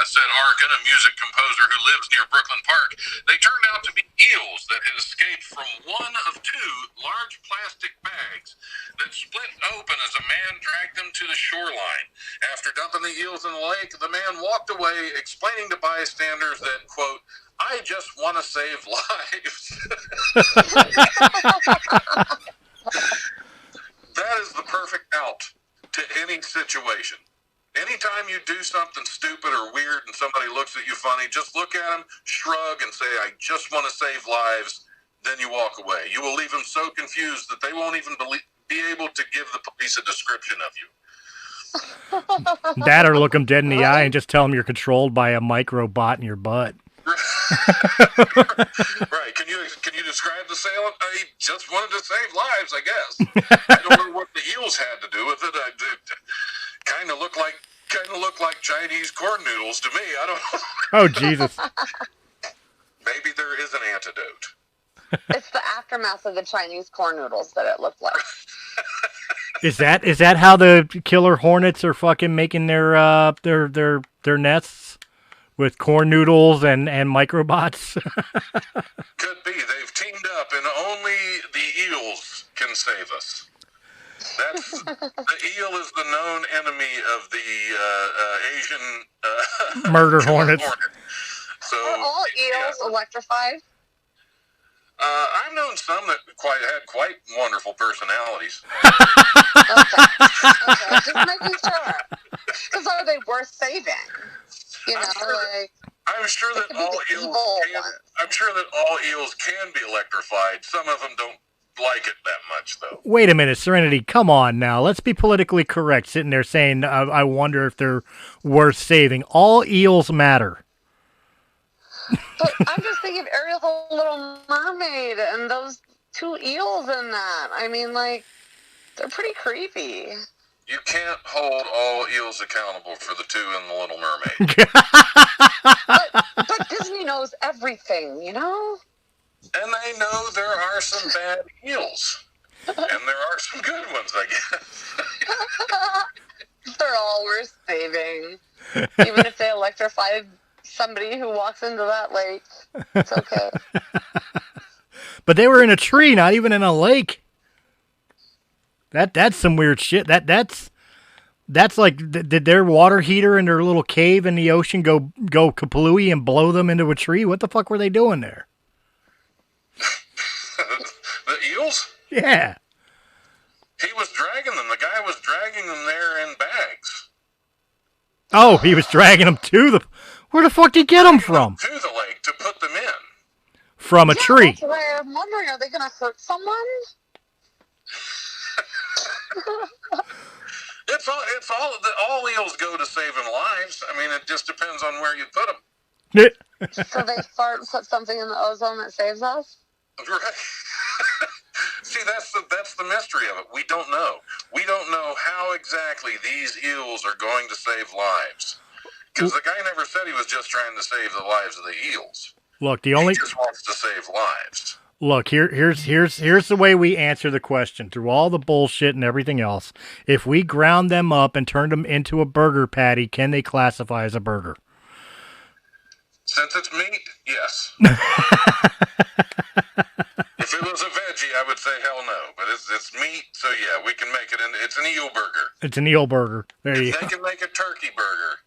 [SPEAKER 3] said Arkin, a music composer who lives near Brooklyn Park. They turned out to be eels that had escaped from one of two large plastic bags that split open as a man dragged them to the shoreline. After dumping the eels in the lake, the man walked away, explaining to bystanders that, quote, I just want to save lives. That is the perfect out to any situation. Anytime you do something stupid or weird and somebody looks at you funny, just look at them, shrug, and say, I just want to save lives. Then you walk away. You will leave them so confused that they won't even be able to give the police a description of you.
[SPEAKER 1] That or look them dead in the eye and just tell them you're controlled by a microbot in your butt.
[SPEAKER 3] Right. Can you describe the assailant? I just wanted to save lives, I guess. I don't know what the eels had to do with it. Kind of look like Chinese corn noodles to me. I don't know.
[SPEAKER 1] Oh, Jesus.
[SPEAKER 3] Maybe there is an antidote.
[SPEAKER 4] It's the aftermath of the Chinese corn noodles that it looked like.
[SPEAKER 1] Is that how the killer hornets are fucking making their nests? With corn noodles and microbots?
[SPEAKER 3] Could be. They've teamed up, and only the eels can save us. The eel is the known enemy of the Asian
[SPEAKER 1] murder hornets.
[SPEAKER 3] So,
[SPEAKER 4] are all eels electrified?
[SPEAKER 3] I've known some that had quite wonderful personalities.
[SPEAKER 4] Okay, just making sure. Because are they worth saving? You know,
[SPEAKER 3] I'm sure that all eels can be electrified. Some of them don't like it that much, though.
[SPEAKER 1] Wait a minute, Serenity, come on now. Let's be politically correct, sitting there saying, I wonder if they're worth saving. All eels matter.
[SPEAKER 4] But I'm just thinking of Ariel the Little Mermaid and those two eels in that. I mean, like, they're pretty creepy.
[SPEAKER 3] You can't hold all eels accountable for the two in The Little Mermaid.
[SPEAKER 4] But Disney knows everything, you know?
[SPEAKER 3] And they know there are some bad eels. And there are some good ones, I guess.
[SPEAKER 4] They're all worth saving. Even if they electrify somebody who walks into that lake, it's okay.
[SPEAKER 1] But they were in a tree, not even in a lake. That's some weird shit. That's like, did their water heater in their little cave in the ocean go kaplooey and blow them into a tree? What the fuck were they doing there?
[SPEAKER 3] The eels?
[SPEAKER 1] Yeah.
[SPEAKER 3] He was dragging them. The guy was dragging them there in bags.
[SPEAKER 1] Oh, he was dragging them to the... Where the fuck did he get them from?
[SPEAKER 3] To the lake to put them in.
[SPEAKER 1] From a tree.
[SPEAKER 4] That's why I'm wondering, are they going to hurt someone?
[SPEAKER 3] All eels go to saving lives. I mean, it just depends on where you put them.
[SPEAKER 4] So they fart and put something in the ozone that saves us?
[SPEAKER 3] Right. See, that's the mystery of it. We don't know. We don't know how exactly these eels are going to save lives. Because the guy never said he was just trying to save the lives of the eels.
[SPEAKER 1] Look,
[SPEAKER 3] He just wants to save lives.
[SPEAKER 1] Look, here's the way we answer the question. Through all the bullshit and everything else, if we ground them up and turned them into a burger patty, can they classify as a burger?
[SPEAKER 3] Since it's meat, yes. If it was a veggie, I would say hell no. But it's meat, so yeah, we can make it. It's an eel burger.
[SPEAKER 1] It's an eel burger. There you go.
[SPEAKER 3] They can make a turkey burger.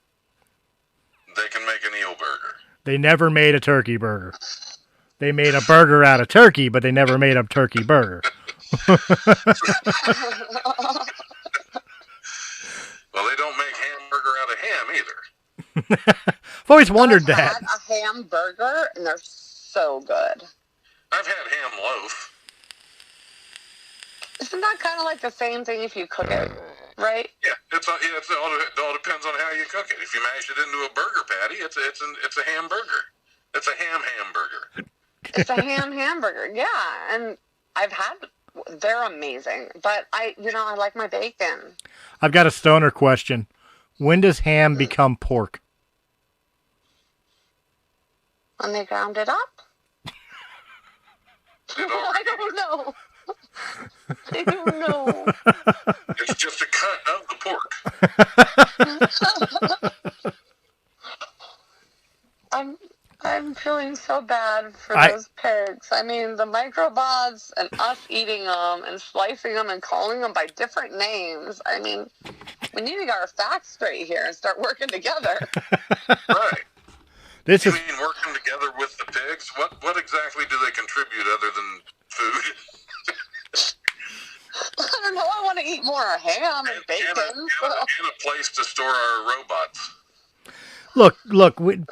[SPEAKER 3] They can make an eel burger.
[SPEAKER 1] They never made a turkey burger. They made a burger out of turkey, but they never made a turkey burger.
[SPEAKER 3] Well, they don't make hamburger out of ham either.
[SPEAKER 1] I've always wondered that.
[SPEAKER 4] I've had a hamburger, and they're so good.
[SPEAKER 3] I've had ham loaf.
[SPEAKER 4] Isn't that kind of like the same thing if you cook it, right?
[SPEAKER 3] Yeah, it all depends on how you cook it. If you mash it into a burger patty, it's a hamburger. It's a hamburger.
[SPEAKER 4] It's a hamburger, yeah. And they're amazing. But I like my bacon.
[SPEAKER 1] I've got a stoner question. When does ham become pork?
[SPEAKER 4] When they ground it up? I don't know. I don't know.
[SPEAKER 3] It's just a cut of the pork.
[SPEAKER 4] I'm feeling so bad for those pigs. I mean, the microbots and us eating them and slicing them and calling them by different names. I mean, we need to get our facts straight here and start working together.
[SPEAKER 3] Right. You mean working together with the pigs? What exactly do they contribute other than food?
[SPEAKER 4] I don't know. I want to eat more ham and bacon.
[SPEAKER 3] And a place to store our robots.
[SPEAKER 1] Look,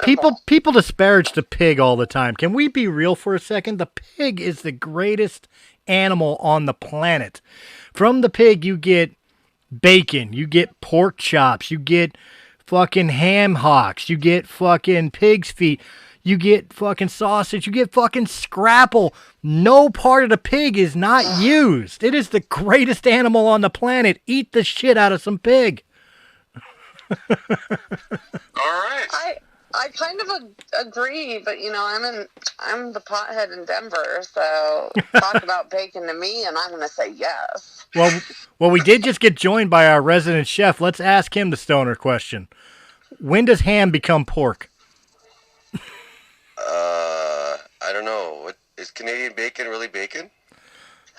[SPEAKER 1] people disparage the pig all the time. Can we be real for a second? The pig is the greatest animal on the planet. From the pig, you get bacon, you get pork chops, you get fucking ham hocks, you get fucking pig's feet, you get fucking sausage, you get fucking scrapple. No part of the pig is not used. It is the greatest animal on the planet. Eat the shit out of some pig.
[SPEAKER 3] All right.
[SPEAKER 4] I kind of agree, but I'm the pothead in Denver, so talk about bacon to me, and I'm going to say yes.
[SPEAKER 1] Well, we did just get joined by our resident chef. Let's ask him the stoner question. When does ham become pork?
[SPEAKER 5] I don't know. Is Canadian bacon really bacon?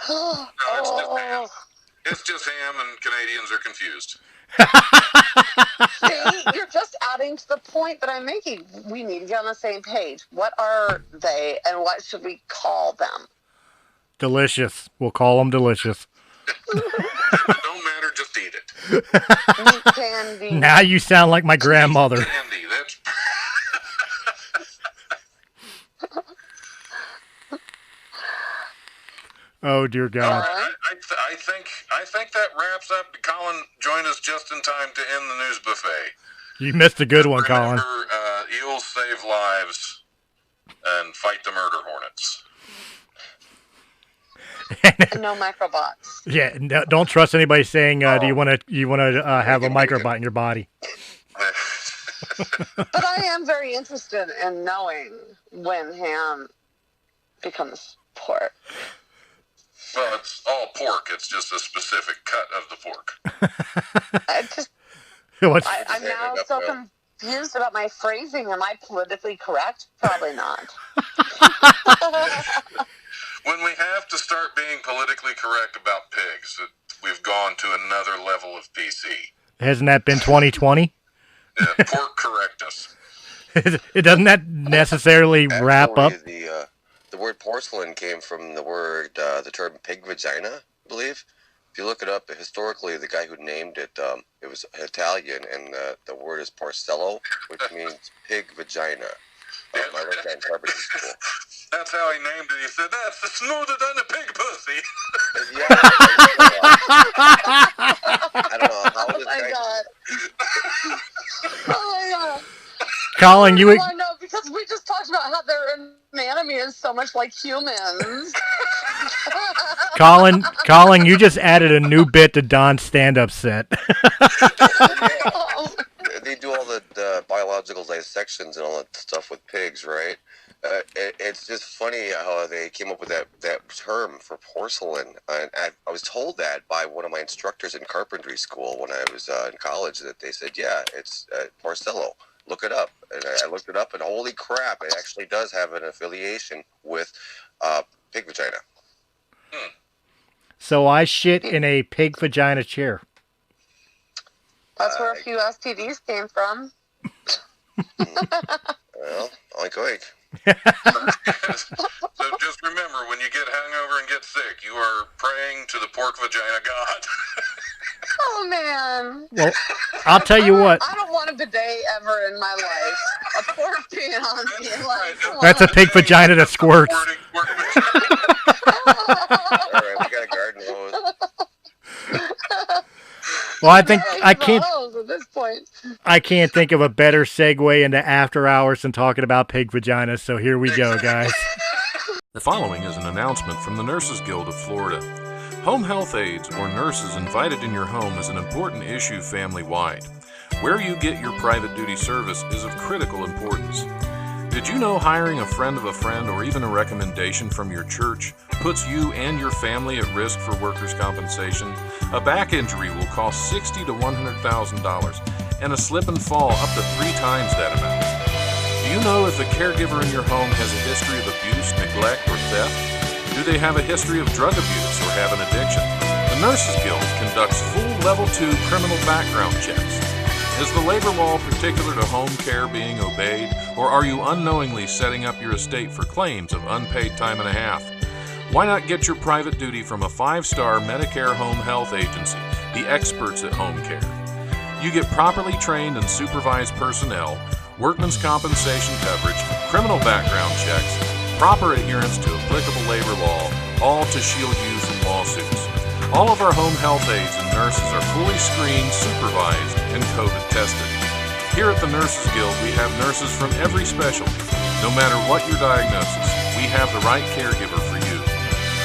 [SPEAKER 3] No, it's just ham. It's just ham, and Canadians are confused.
[SPEAKER 4] See, you're just adding to the point that I'm making. We need to get on the same page. What are they, and what should we call them?
[SPEAKER 1] Delicious. We'll call them delicious.
[SPEAKER 3] Don't matter, just eat it.
[SPEAKER 4] Meat candy.
[SPEAKER 1] Now you sound like my grandmother.
[SPEAKER 3] Meat candy, that's...
[SPEAKER 1] Oh dear God!
[SPEAKER 3] I think that wraps up. Colin joined us just in time to end the news buffet.
[SPEAKER 1] You missed a good one, Colin.
[SPEAKER 3] Eels save lives and fight the murder hornets.
[SPEAKER 6] And no microbots.
[SPEAKER 1] Yeah, no, don't trust anybody saying, "Do you want to have a microbot in your body?"
[SPEAKER 6] But I am very interested in knowing when ham becomes pork.
[SPEAKER 3] Well, it's all pork. It's just a specific cut of the pork.
[SPEAKER 6] I'm now so confused about my phrasing. Am I politically correct? Probably not.
[SPEAKER 3] When we have to start being politically correct about pigs, we've gone to another level of PC.
[SPEAKER 1] Hasn't that been 2020?
[SPEAKER 3] Yeah, pork correct us.
[SPEAKER 1] It doesn't that necessarily wrap up?
[SPEAKER 5] The word porcelain came from the term pig vagina, I believe. If you look it up, historically, the guy who named it, it was Italian, and the word is porcello, which means pig vagina. I learned that in carpentry school.
[SPEAKER 3] That's how he named it. He said, "That's smoother than a pig pussy."
[SPEAKER 5] Yeah. I don't know how
[SPEAKER 6] Oh my god. Oh my god.
[SPEAKER 1] Colin, you...
[SPEAKER 6] I know, because we just talked about how their anatomy is so much like humans.
[SPEAKER 1] Colin, you just added a new bit to Don's stand-up set.
[SPEAKER 5] They do all the biological dissections and all that stuff with pigs, right? It's just funny how they came up with that term for porcelain. And I was told that by one of my instructors in carpentry school when I was in college, that they said, yeah, it's porcello. Look it up. And I looked it up, and holy crap, it actually does have an affiliation with pig vagina.
[SPEAKER 1] So I shit in a pig vagina chair.
[SPEAKER 6] That's where a few STDs came from.
[SPEAKER 5] Well, oink oink.
[SPEAKER 3] So just remember, when you get hungover and get sick, you are praying to the pork vagina god.
[SPEAKER 6] Oh, man.
[SPEAKER 1] Well, I'll tell you what.
[SPEAKER 6] I don't want a bidet ever in my life. A pork peeing on me. Like,
[SPEAKER 1] that's a pig vagina that squirts.
[SPEAKER 5] All right, we got a garden hose.
[SPEAKER 1] Well, I think I can't.
[SPEAKER 6] At this point.
[SPEAKER 1] I can't think of a better segue into after hours than talking about pig vaginas. So here we go, guys.
[SPEAKER 7] The following is an announcement from the Nurses Guild of Florida. Home health aides or nurses invited in your home is an important issue family-wide. Where you get your private duty service is of critical importance. Did you know hiring a friend of a friend or even a recommendation from your church puts you and your family at risk for workers' compensation? A back injury will cost $60,000 to $100,000 and a slip and fall up to 3 times that amount. Do you know if the caregiver in your home has a history of abuse, neglect, or theft? Do they have a history of drug abuse or have an addiction? The Nurses Guild conducts full Level 2 criminal background checks. Is the labor law particular to home care being obeyed, or are you unknowingly setting up your estate for claims of unpaid time and a half? Why not get your private duty from a 5-star Medicare home health agency, the experts at home care? You get properly trained and supervised personnel, workman's compensation coverage, criminal background checks, proper adherence to applicable labor law, all to shield you from lawsuits. All of our home health aides and nurses are fully screened, supervised, and COVID tested. Here at the Nurses Guild, we have nurses from every specialty. No matter what your diagnosis, we have the right caregiver for you.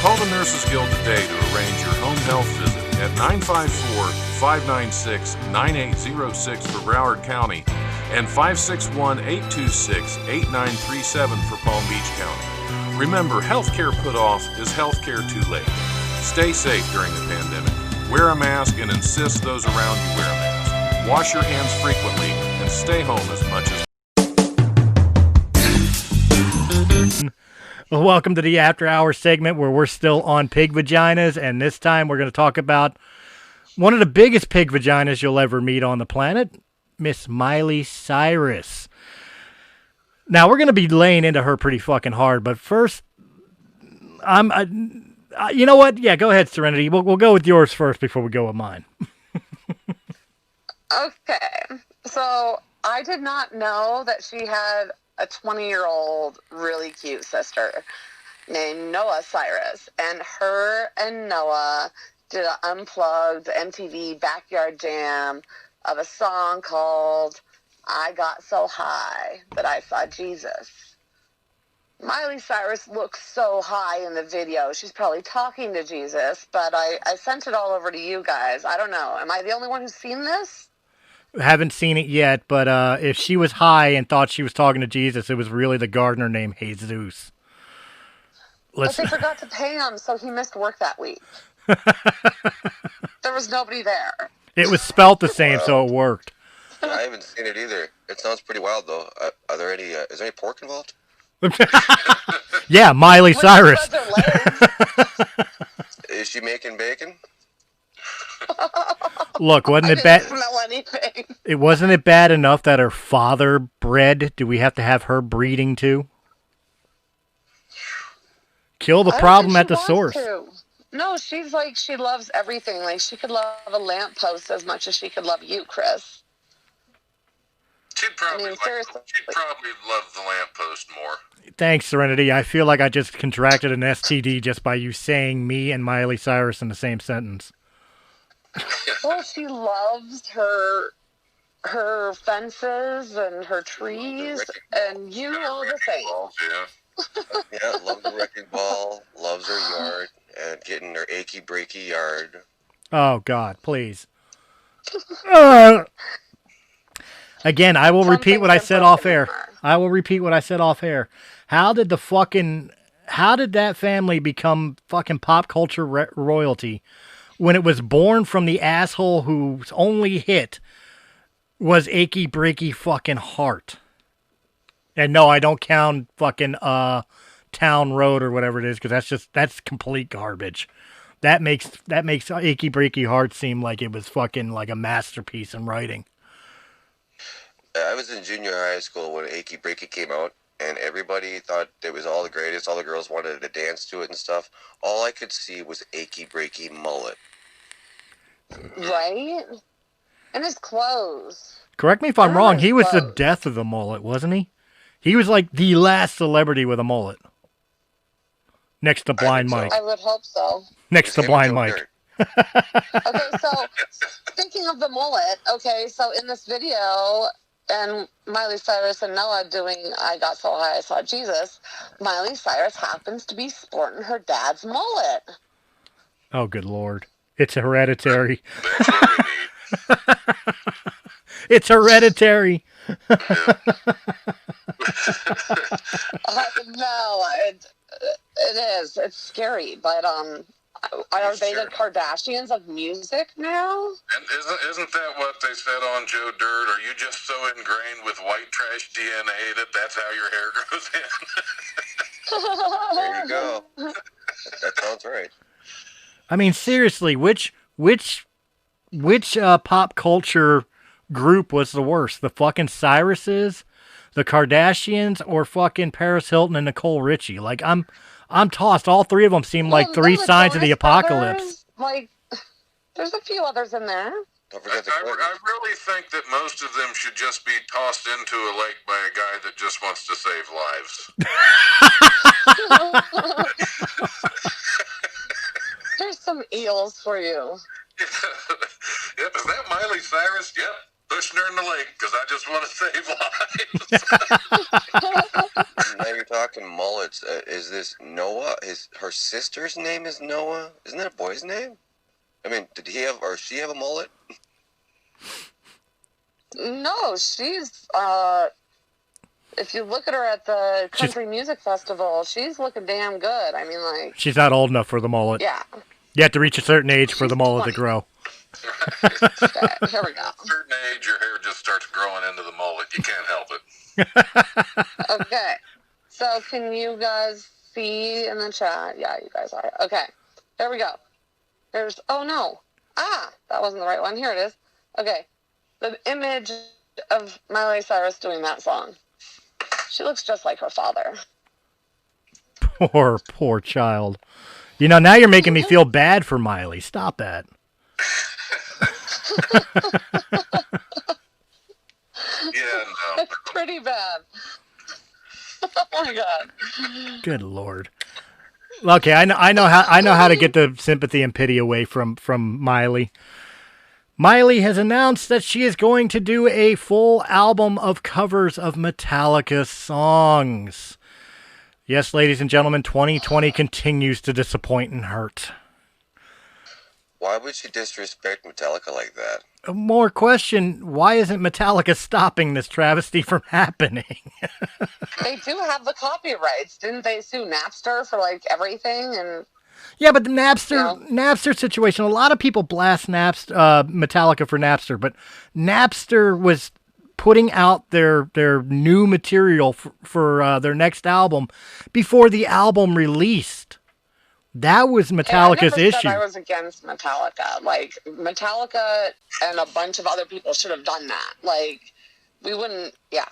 [SPEAKER 7] Call the Nurses Guild today to arrange your home health visit at 954-596-9806 for Broward County and 561-826-8937 for Palm Beach County. Remember, healthcare put off is healthcare too late. Stay safe during the pandemic. Wear a mask and insist those around you wear a mask. Wash your hands frequently and stay home as much as...
[SPEAKER 1] Well, welcome to the After Hours segment where we're still on pig vaginas, and this time we're going to talk about one of the biggest pig vaginas you'll ever meet on the planet, Miss Miley Cyrus. Now, we're going to be laying into her pretty fucking hard, but first, you know what? Yeah, go ahead, Sirenity. We'll go with yours first before we go with mine.
[SPEAKER 6] Okay. So I did not know that she had a 20-year-old really cute sister named Noah Cyrus. And her and Noah did an unplugged MTV backyard jam of a song called I Got So High That I Saw Jesus. Miley Cyrus looks so high in the video. She's probably talking to Jesus, but I sent it all over to you guys. I don't know. Am I the only one who's seen this?
[SPEAKER 1] Haven't seen it yet, but if she was high and thought she was talking to Jesus, it was really the gardener named Jesus.
[SPEAKER 6] But they forgot to pay him, so he missed work that week. There was nobody there.
[SPEAKER 1] It was spelt the same, so it worked.
[SPEAKER 5] I haven't seen it either. It sounds pretty wild, though. Are there any? Is there any pork involved?
[SPEAKER 1] Yeah, Miley Cyrus.
[SPEAKER 5] Is she making bacon?
[SPEAKER 1] Look, wasn't it bad?
[SPEAKER 6] Smell anything.
[SPEAKER 1] It wasn't it bad enough that her father bred? Do we have to have her breeding too? Kill the problem at the source.
[SPEAKER 6] No, she's like, she loves everything. Like, she could love a lamppost as much as she could love you, Chris.
[SPEAKER 3] She'd probably love the lamppost more.
[SPEAKER 1] Thanks, Serenity. I feel like I just contracted an STD just by you saying me and Miley Cyrus in the same sentence.
[SPEAKER 6] Well, she loves her fences and her trees, and you know the same.
[SPEAKER 5] Yeah, loves the wrecking ball, loves her yard, and getting her achy breaky yard.
[SPEAKER 1] Oh, God, please. Again, I will repeat what I said off air. I will repeat what I said off air. How did that family become fucking pop culture royalty when it was born from the asshole whose only hit was Achy Breaky Fucking Heart? And no, I don't count fucking Town Road or whatever it is, because that's complete garbage. That makes Achy Breaky Heart seem like it was fucking like a masterpiece in writing.
[SPEAKER 5] I was in junior high school when Achy Breaky came out, and everybody thought it was all the greatest. All the girls wanted to dance to it and stuff. All I could see was Achy Breaky mullet.
[SPEAKER 6] Right? And his clothes.
[SPEAKER 1] Correct me if I'm wrong. He was the death of the mullet, wasn't he? He was like the last celebrity with a mullet. Next to Blind Mike.
[SPEAKER 6] I would hope so.
[SPEAKER 1] Next to Blind Mike.
[SPEAKER 6] Okay, so speaking of the mullet, so in this video, and Miley Cyrus and Noah doing I Got So High I Saw Jesus, Miley Cyrus happens to be sporting her dad's mullet.
[SPEAKER 1] Oh, good Lord. It's hereditary. It's hereditary.
[SPEAKER 6] No, it is. It's scary, but are they the Kardashians of music now?
[SPEAKER 3] And isn't that what they said on Joe Dirt? Are you just so ingrained with white trash DNA that's how your hair grows in?
[SPEAKER 5] There you go. That sounds right.
[SPEAKER 1] I mean, seriously, which pop culture group was the worst? The fucking Cyruses, the Kardashians, or fucking Paris Hilton and Nicole Richie? Like, I'm tossed. All three of them seem like three signs of the apocalypse.
[SPEAKER 6] Like, there's a few others in there.
[SPEAKER 3] I really think that most of them should just be tossed into a lake by a guy that just wants to save lives.
[SPEAKER 6] There's some eels for you.
[SPEAKER 3] Yep, is that Miley Cyrus? Yep, pushing her in the lake because I just want to save lives.
[SPEAKER 5] Now you're talking mullets. Is this Noah? Her sister's name is Noah? Isn't that a boy's name? I mean, did he have or she have a mullet?
[SPEAKER 6] No, she's if you look at her at the country music festival, she's looking damn good. I mean, like,
[SPEAKER 1] she's not old enough for the mullet.
[SPEAKER 6] Yeah.
[SPEAKER 1] You have to reach a certain age for the mullet to grow.
[SPEAKER 6] Okay, here we go.
[SPEAKER 3] At a certain age, your hair just starts growing into the mullet. You can't help it.
[SPEAKER 6] Okay. So can you guys see in the chat? Yeah, you guys are. Okay. There we go. There's, oh no. That wasn't the right one. Here it is. Okay. The image of Miley Cyrus doing that song. She looks just like her father.
[SPEAKER 1] Poor child. You know, now you're making me feel bad for Miley. Stop that.
[SPEAKER 3] Yeah, no.
[SPEAKER 6] It's pretty bad. Oh my God.
[SPEAKER 1] Good Lord. Okay, I know how to get the sympathy and pity away from Miley. Miley has announced that she is going to do a full album of covers of Metallica songs. Yes, ladies and gentlemen, 2020 continues to disappoint and hurt.
[SPEAKER 5] Why would she disrespect Metallica like that?
[SPEAKER 1] More question, why isn't Metallica stopping this travesty from happening?
[SPEAKER 6] They do have the copyrights. Didn't they sue Napster for like everything? And
[SPEAKER 1] yeah, but the Napster situation, a lot of people blast Metallica for Napster, but Napster was putting out their new material for their next album before the album released. That was Metallica's issue.
[SPEAKER 6] Said I was against Metallica. Like, Metallica and a bunch of other people should have done that. Like, we wouldn't, yeah.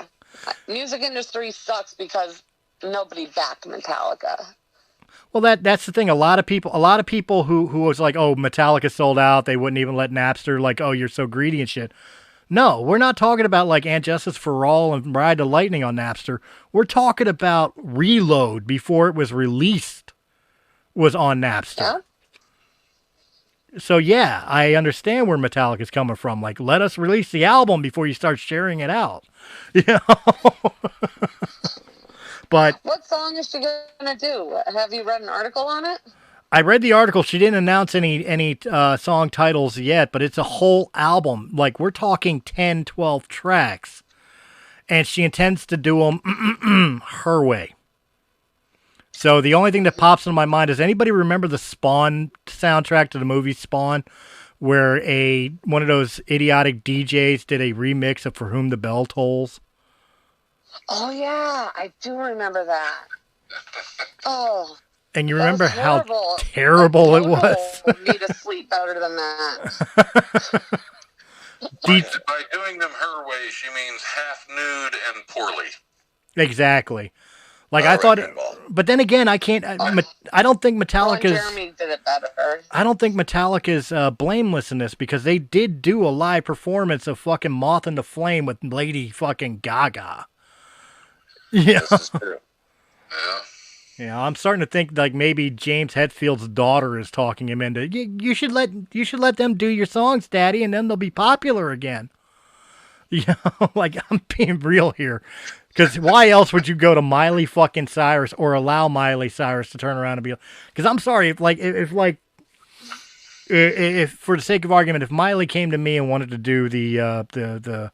[SPEAKER 6] Music industry sucks because nobody backed Metallica.
[SPEAKER 1] Well, that's the thing. A lot of people who was like, oh, Metallica sold out, they wouldn't even let Napster, like, oh, you're so greedy and shit. No, we're not talking about like And Justice for All and Ride the Lightning on Napster. We're talking about Reload before it was released. Was on Napster.
[SPEAKER 6] Yeah.
[SPEAKER 1] So yeah, I understand where Metallica's coming from. Like, let us release the album before you start sharing it out. You know? But
[SPEAKER 6] what song is she gonna do? Have you read an article on it?
[SPEAKER 1] I read the article. She didn't announce any song titles yet, but it's a whole album. Like, we're talking 10, 12 tracks. And she intends to do them her way. So the only thing that pops into my mind is, anybody remember the Spawn soundtrack to the movie Spawn, where one of those idiotic DJs did a remix of For Whom the Bell Tolls?
[SPEAKER 6] Oh yeah, I do remember that. Oh.
[SPEAKER 1] And you remember how terrible it was?
[SPEAKER 6] Need to sleep better than that.
[SPEAKER 7] By doing them her way, she means half nude and poorly.
[SPEAKER 1] Exactly. Like, I thought, but then again, I can't. I don't think Metallica's.
[SPEAKER 6] Jeremy did it better.
[SPEAKER 1] I don't think Metallica's blameless in this, because they did do a live performance of fucking Moth in the Flame with Lady fucking Gaga. Yeah.
[SPEAKER 5] This is true.
[SPEAKER 7] Yeah.
[SPEAKER 1] Yeah, I'm starting to think like maybe James Hetfield's daughter is talking him into. You should let them do your songs, Daddy, and then they'll be popular again. You know, like, I'm being real here. Because why else would you go to Miley fucking Cyrus, or allow Miley Cyrus to turn around and be? Because I'm sorry, if for the sake of argument, if Miley came to me and wanted to do the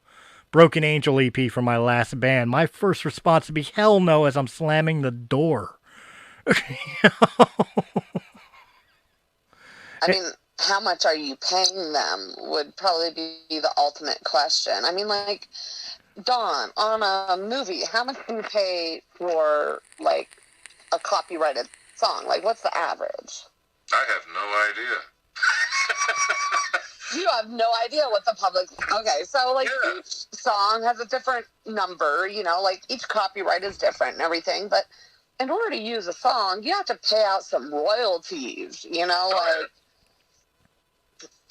[SPEAKER 1] Broken Angel EP from my last band, my first response would be hell no, as I'm slamming the door.
[SPEAKER 6] I mean, how much are you paying them would probably be the ultimate question. I mean, like, Dawn, on a movie, how much do you pay for, like, a copyrighted song? Like, what's the average?
[SPEAKER 7] I have no idea.
[SPEAKER 6] You have no idea what the public... Okay, so, like, each song has a different number, you know, like, each copyright is different and everything, but in order to use a song, you have to pay out some royalties, you know, like...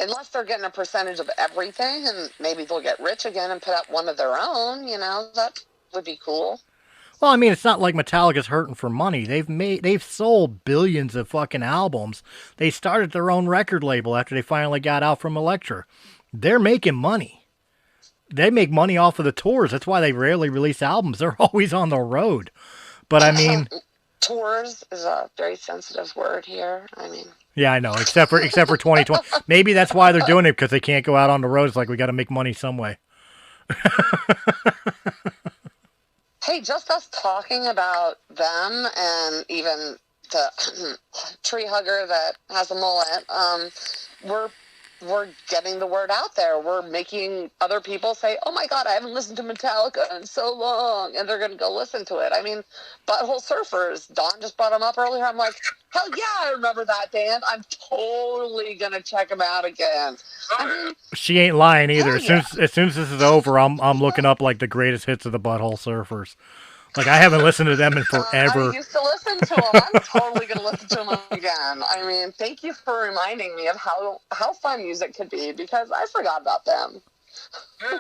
[SPEAKER 6] Unless they're getting a percentage of everything, and maybe they'll get rich again and put out one of their own, you know, that would be cool.
[SPEAKER 1] Well, I mean, it's not like Metallica's hurting for money. They've sold billions of fucking albums. They started their own record label after they finally got out from Elektra. They're making money. They make money off of the tours. That's why they rarely release albums. They're always on the road. But I mean,
[SPEAKER 6] tours is a very sensitive word here. I mean,
[SPEAKER 1] yeah, I know. Except for 2020. Maybe that's why they're doing it, because they can't go out on the road. It's like, we got to make money some way.
[SPEAKER 6] Hey, just us talking about them, and even the tree hugger that has a mullet, we're getting the word out there. We're making other people say, oh my God, I haven't listened to Metallica in so long, and they're going to go listen to it. I mean, Butthole Surfers, Dawn just brought them up earlier. I'm like, hell yeah, I remember that band. I'm totally going to check them out again. I mean,
[SPEAKER 1] she ain't lying either. As
[SPEAKER 6] yeah.
[SPEAKER 1] soon as this is over, I'm looking up like the greatest hits of the Butthole Surfers. Like, I haven't listened to them in forever.
[SPEAKER 6] I used to listen to them. I'm totally going to listen to them again. I mean, thank you for reminding me of how fun music could be, because I forgot about them.
[SPEAKER 7] Yeah,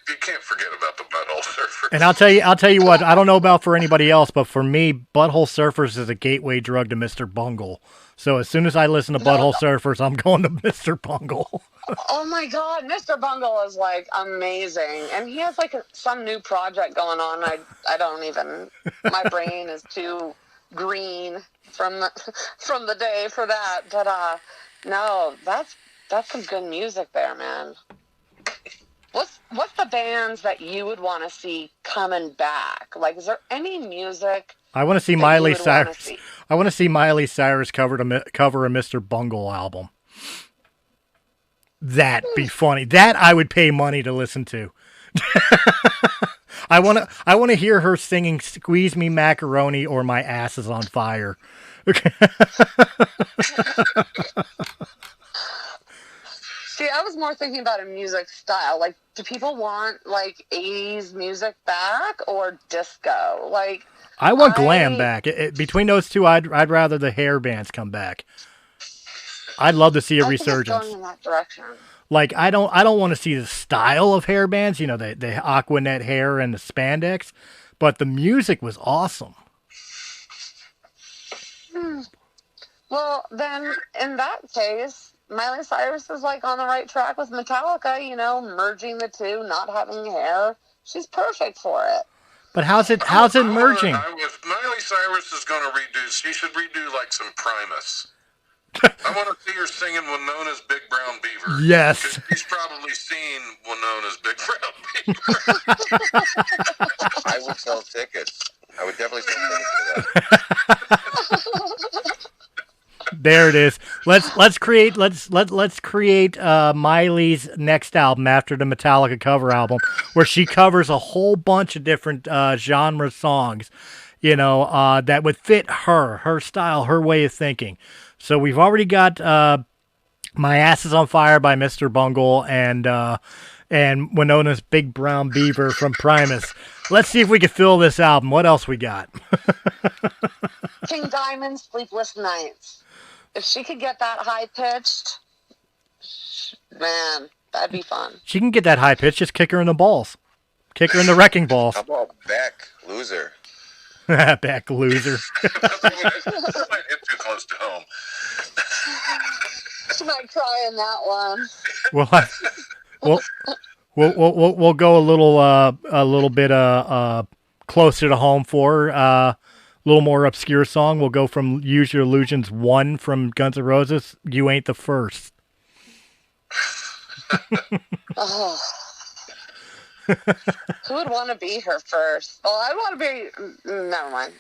[SPEAKER 7] you can't forget about the Butthole Surfers.
[SPEAKER 1] And I'll tell you what, I don't know about for anybody else, but for me, Butthole Surfers is a gateway drug to Mr. Bungle. So as soon as I listen to Butthole Surfers, I'm going to Mr. Bungle.
[SPEAKER 6] Oh my God, Mr. Bungle is like amazing, and he has like some new project going on. I don't even. My brain is too green from the day for that. But no, that's some good music there, man. What's the bands that you would want to see coming back? Like, is there any music
[SPEAKER 1] I want to see
[SPEAKER 6] that you
[SPEAKER 1] Miley
[SPEAKER 6] would want to
[SPEAKER 1] Cyrus.
[SPEAKER 6] see?
[SPEAKER 1] I want to see Miley Cyrus cover a Mr. Bungle album. That'd be funny. That I would pay money to listen to. I want to hear her singing "Squeeze Me Macaroni" or "My Ass Is on Fire."
[SPEAKER 6] See, I was more thinking about a music style. Like, do people want like 80s music back or disco? Like,
[SPEAKER 1] I want glam back. Between those two, I'd rather the hair bands come back. I'd love to see a resurgence.
[SPEAKER 6] I think it's going in that direction.
[SPEAKER 1] Like, I don't want to see the style of hair bands, you know, the Aquanet hair and the spandex, but the music was awesome.
[SPEAKER 6] Well, then in that case, Miley Cyrus is like on the right track with Metallica, you know, merging the two, not having hair. She's perfect for it.
[SPEAKER 1] But how's it merging?
[SPEAKER 7] Miley Cyrus is going to redo. She should redo like some Primus. I want to see her singing Winona's Big Brown Beaver.
[SPEAKER 1] Yes.
[SPEAKER 7] She's probably seen Winona's Big Brown Beaver.
[SPEAKER 5] I would sell tickets. I would definitely sell tickets for that.
[SPEAKER 1] There it is. Let's create Miley's next album after the Metallica cover album, where she covers a whole bunch of different genre songs, you know, that would fit her style, her way of thinking. So we've already got "My Ass Is on Fire" by Mr. Bungle and Winona's Big Brown Beaver from Primus. Let's see if we can fill this album. What else we got?
[SPEAKER 6] King Diamond's "Sleepless Nights." If she could get that high pitched, man, that'd be fun.
[SPEAKER 1] She can get that high pitch. Just kick her in the balls. Kick her in the wrecking balls.
[SPEAKER 5] How about Beck, Loser?
[SPEAKER 1] Beck, Loser.
[SPEAKER 7] That might hit too close to home.
[SPEAKER 6] She might cry in that one.
[SPEAKER 1] We'll go a little bit closer to home for her. A little more obscure song. We'll go from "Use Your Illusions" 1 from Guns N' Roses. "You Ain't the First."
[SPEAKER 6] Oh. Who would want to be her first? Well, I want to be. Never mind.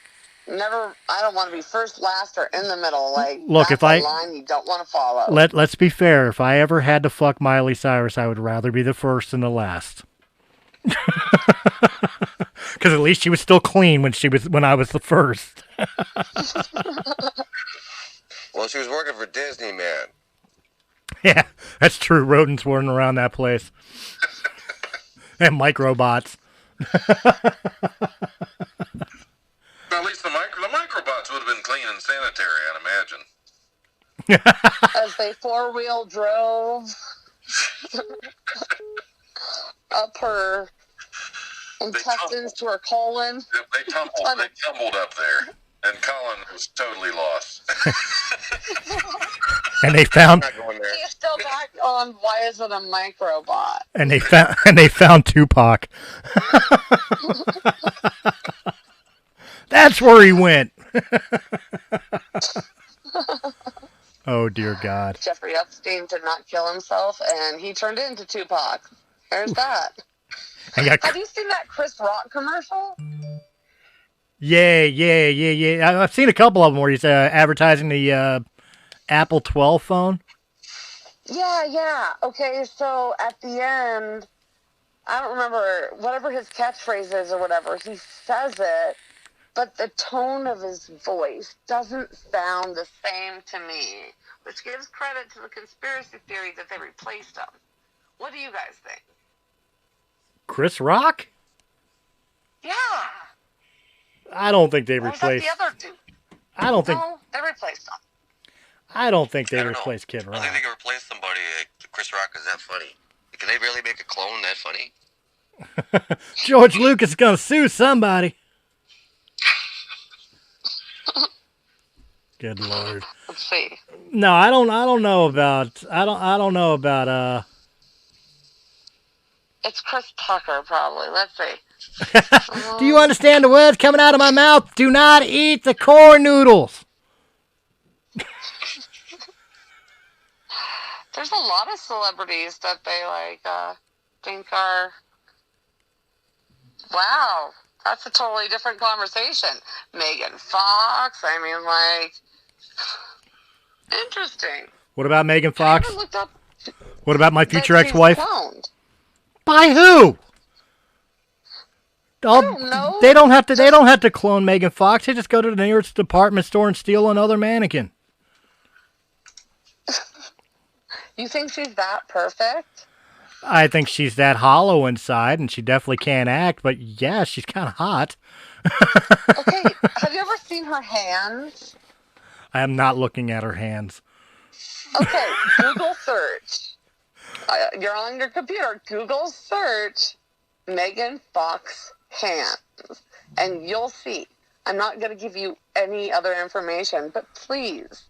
[SPEAKER 6] I don't want to be first, last, or in the middle. Like,
[SPEAKER 1] look,
[SPEAKER 6] that's a line you don't want to follow.
[SPEAKER 1] Let's be fair. If I ever had to fuck Miley Cyrus, I would rather be the first than the last. Because at least she was still clean when I was the first.
[SPEAKER 5] Well, she was working for Disney, man.
[SPEAKER 1] Yeah, that's true. Rodents weren't around that place. And microbots.
[SPEAKER 7] Well, at least the microbots would have been clean and sanitary, I'd imagine.
[SPEAKER 6] As they four-wheel drove up her intestines to her colon.
[SPEAKER 7] They tumbled up there, and Colin was totally lost.
[SPEAKER 1] And they found.
[SPEAKER 6] He's still back on "Why Is It a Microbot?"
[SPEAKER 1] And they found Tupac. That's where he went. Oh dear God.
[SPEAKER 6] Jeffrey Epstein did not kill himself, and he turned into Tupac. There's that. Have you seen that Chris Rock commercial?
[SPEAKER 1] Yeah. I've seen a couple of them where he's advertising the Apple 12 phone.
[SPEAKER 6] Yeah. Okay, so at the end, I don't remember whatever his catchphrase is or whatever. He says it, but the tone of his voice doesn't sound the same to me, which gives credit to the conspiracy theory that they replaced him. What do you guys think?
[SPEAKER 1] Chris Rock?
[SPEAKER 6] Yeah.
[SPEAKER 1] I don't think they replaced.
[SPEAKER 6] The other two.
[SPEAKER 1] I don't think.
[SPEAKER 6] No, they replaced him.
[SPEAKER 1] I don't think they replaced Kid Rock.
[SPEAKER 5] I think they can replace somebody. Chris Rock is that funny. Can they really make a clone that funny?
[SPEAKER 1] George Lucas is gonna sue somebody. Good Lord.
[SPEAKER 6] Let's see.
[SPEAKER 1] No, I don't know about. I don't know about.
[SPEAKER 6] It's Chris Tucker, probably. Let's see.
[SPEAKER 1] Do you understand the words coming out of my mouth? Do not eat the corn noodles.
[SPEAKER 6] There's a lot of celebrities that they think are. Wow, that's a totally different conversation. Megan Fox. I mean, interesting.
[SPEAKER 1] What about Megan Fox?
[SPEAKER 6] I never looked up
[SPEAKER 1] What about my future
[SPEAKER 6] that she's
[SPEAKER 1] ex-wife?
[SPEAKER 6] cloned.
[SPEAKER 1] By who?
[SPEAKER 6] I don't know.
[SPEAKER 1] They don't have to. They don't have to clone Megan Fox. They just go to the nearest department store and steal another mannequin.
[SPEAKER 6] You think she's that perfect?
[SPEAKER 1] I think she's that hollow inside, and she definitely can't act. But yeah, she's kind of hot.
[SPEAKER 6] Okay, have you ever seen her hands?
[SPEAKER 1] I am not looking at her hands.
[SPEAKER 6] Okay, Google search. You're on your computer. Google search Megan Fox hands, and you'll see. I'm not going to give you any other information, but please.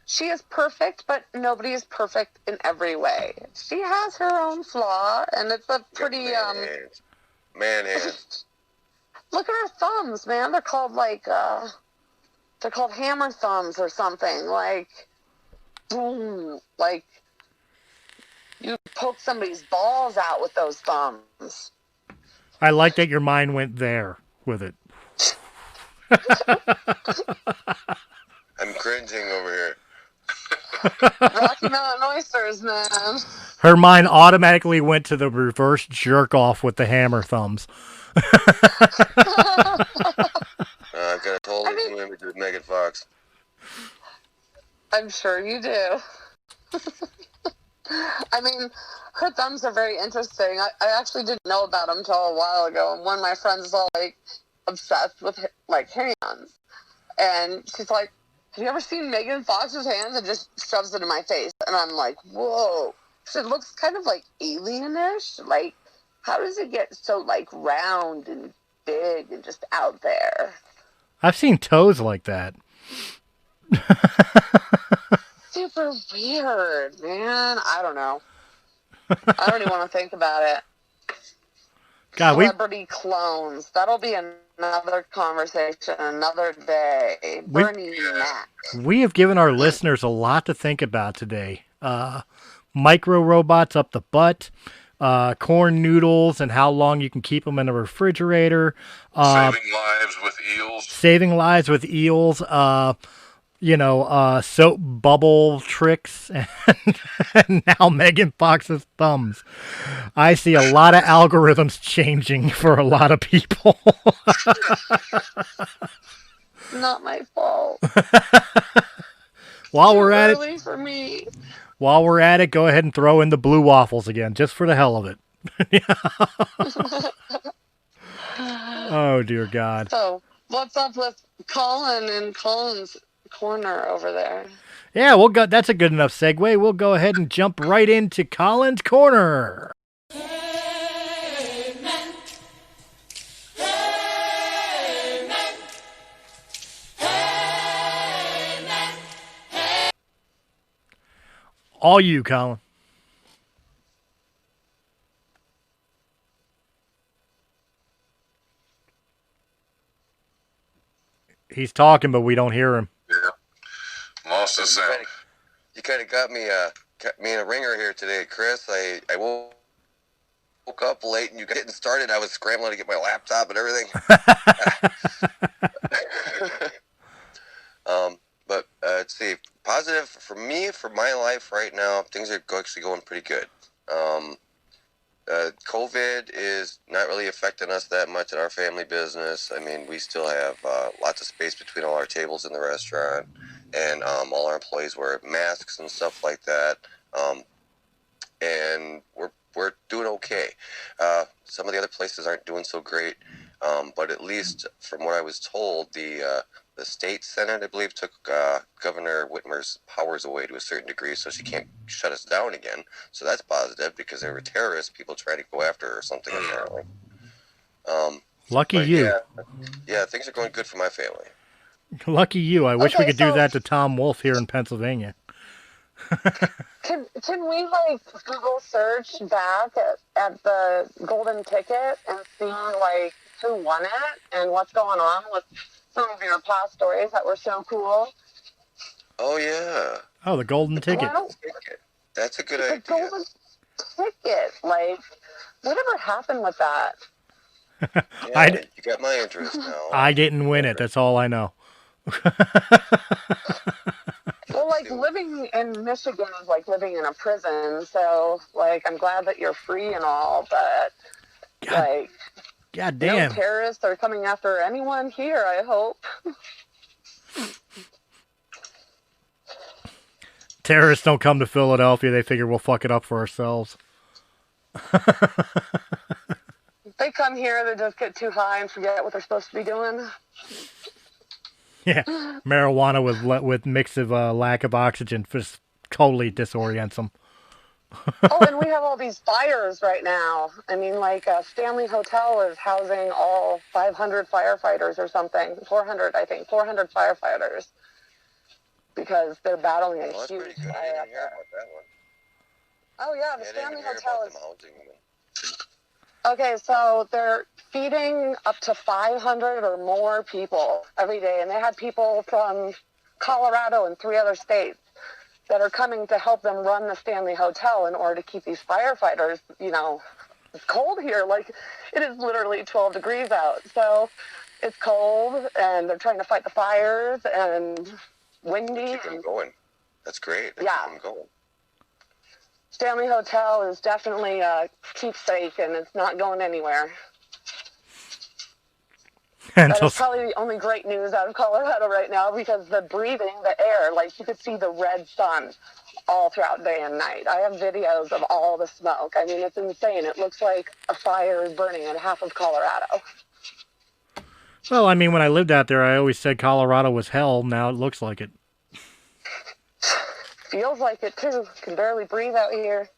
[SPEAKER 6] She is perfect, but nobody is perfect in every way. She has her own flaw, and it's a pretty
[SPEAKER 5] man hands.
[SPEAKER 6] Look at her thumbs, man. They're called they're called hammer thumbs or something. Boom, you poke somebody's balls out with those thumbs.
[SPEAKER 1] I like that your mind went there with it.
[SPEAKER 5] I'm cringing over here.
[SPEAKER 6] Rocky Mountain oysters, man.
[SPEAKER 1] Her mind automatically went to the reverse jerk off with the hammer thumbs.
[SPEAKER 5] I've got a totally new image with Megan Fox.
[SPEAKER 6] I'm sure you do. I mean, her thumbs are very interesting. I actually didn't know about them until a while ago, and one of my friends is all obsessed with hands, and she's like, "Have you ever seen Megan Fox's hands?" And just shoves it in my face, and I'm like, "Whoa!" It looks kind of alienish. How does it get so round and big and just out there?
[SPEAKER 1] I've seen toes like that.
[SPEAKER 6] Super weird, man. I don't know. I don't even want to think about it.
[SPEAKER 1] God,
[SPEAKER 6] Celebrity clones. That'll be another conversation, another day. Bernie Mac.
[SPEAKER 1] We have given our listeners a lot to think about today. Micro robots up the butt, corn noodles and how long you can keep them in the refrigerator.
[SPEAKER 3] Saving lives with eels.
[SPEAKER 1] Saving lives with eels. Soap bubble tricks, and now Megan Fox's thumbs. I see a lot of algorithms changing for a lot of people.
[SPEAKER 6] Not my fault.
[SPEAKER 1] While we're at
[SPEAKER 6] it, for me.
[SPEAKER 1] While we're at it, go ahead and throw in the blue waffles again, just for the hell of it. Oh dear God.
[SPEAKER 6] So, what's up with Colin and Colin's corner over there?
[SPEAKER 1] Yeah, that's a good enough segue. We'll go ahead and jump right into Colin's corner.
[SPEAKER 8] Amen. Amen. Amen.
[SPEAKER 1] All you, Colin. He's talking, but we don't hear him.
[SPEAKER 3] Yeah. Lost the sound.
[SPEAKER 5] You kind of got me in a ringer here today, Chris. I woke up late and you got getting started. I was scrambling to get my laptop and everything. But let's see. Positive for me, for my life right now, things are actually going pretty good. COVID is not really affecting us that much in our family business. I mean, we still have lots of space between all our tables in the restaurant, and all our employees wear masks and stuff like that. And we're doing okay. Some of the other places aren't doing so great, but at least from what I was told, the state senate, I believe, took Governor Whitmer's powers away to a certain degree, so she can't shut us down again. So that's positive, because there were terrorists, people trying to go after her or something, apparently.
[SPEAKER 1] Lucky you.
[SPEAKER 5] Yeah, things are going good for my family.
[SPEAKER 1] Lucky you. I wish we
[SPEAKER 6] Okay,
[SPEAKER 1] could do
[SPEAKER 6] so-
[SPEAKER 1] that to Tom Wolfe here in Pennsylvania.
[SPEAKER 6] Can we like Google search back at the golden ticket and see like who won it and what's going on with some of your past stories that were so cool?
[SPEAKER 5] Oh yeah.
[SPEAKER 1] Oh, the golden ticket.
[SPEAKER 6] Well,
[SPEAKER 5] That's a good
[SPEAKER 6] the
[SPEAKER 5] idea.
[SPEAKER 6] golden ticket, like whatever happened with that?
[SPEAKER 5] Yeah, you got my interest now.
[SPEAKER 1] I didn't win it. That's all I know.
[SPEAKER 6] Well, like living in Michigan is like living in a prison. So, like, I'm glad that you're free and all, but like,
[SPEAKER 1] God
[SPEAKER 6] no
[SPEAKER 1] damn.
[SPEAKER 6] terrorists are coming after anyone here. I hope.
[SPEAKER 1] Terrorists don't come to Philadelphia. They figure we'll fuck it up for ourselves.
[SPEAKER 6] They come here, they just get too high and forget what they're supposed to be doing.
[SPEAKER 1] Yeah, marijuana with mix of lack of oxygen just totally disorients them.
[SPEAKER 6] Oh, and we have all these fires right now. I mean, like, Stanley Hotel is housing all 500 firefighters or something. 400, I think. 400 firefighters. Because they're battling a
[SPEAKER 5] That's
[SPEAKER 6] huge
[SPEAKER 5] pretty good. I
[SPEAKER 6] fire
[SPEAKER 5] didn't
[SPEAKER 6] up
[SPEAKER 5] hear
[SPEAKER 6] there.
[SPEAKER 5] about that one.
[SPEAKER 6] Oh, yeah, the
[SPEAKER 5] Yeah, I didn't
[SPEAKER 6] Stanley
[SPEAKER 5] hear
[SPEAKER 6] Hotel
[SPEAKER 5] about
[SPEAKER 6] is...
[SPEAKER 5] them housing them.
[SPEAKER 6] Okay, so they're feeding up to 500 or more people every day. And they had people from Colorado and 3 other states that are coming to help them run the Stanley Hotel in order to keep these firefighters, you know, it's cold here. Like, it is literally 12 degrees out. So it's cold, and they're trying to fight the fires, and windy.
[SPEAKER 5] Keep them going. That's great. They
[SPEAKER 6] Yeah.
[SPEAKER 5] keep them going.
[SPEAKER 6] Stanley Hotel is definitely a keepsake, and it's not going anywhere. That
[SPEAKER 1] Until
[SPEAKER 6] is probably the only great news out of Colorado right now, because the breathing, the air, like you could see the red sun all throughout day and night. I have videos of all the smoke. I mean, it's insane. It looks like a fire is burning in half of Colorado.
[SPEAKER 1] well, I mean, when I lived out there, I always said Colorado was hell. Now it looks like it.
[SPEAKER 6] Feels like it too. Can barely breathe out here.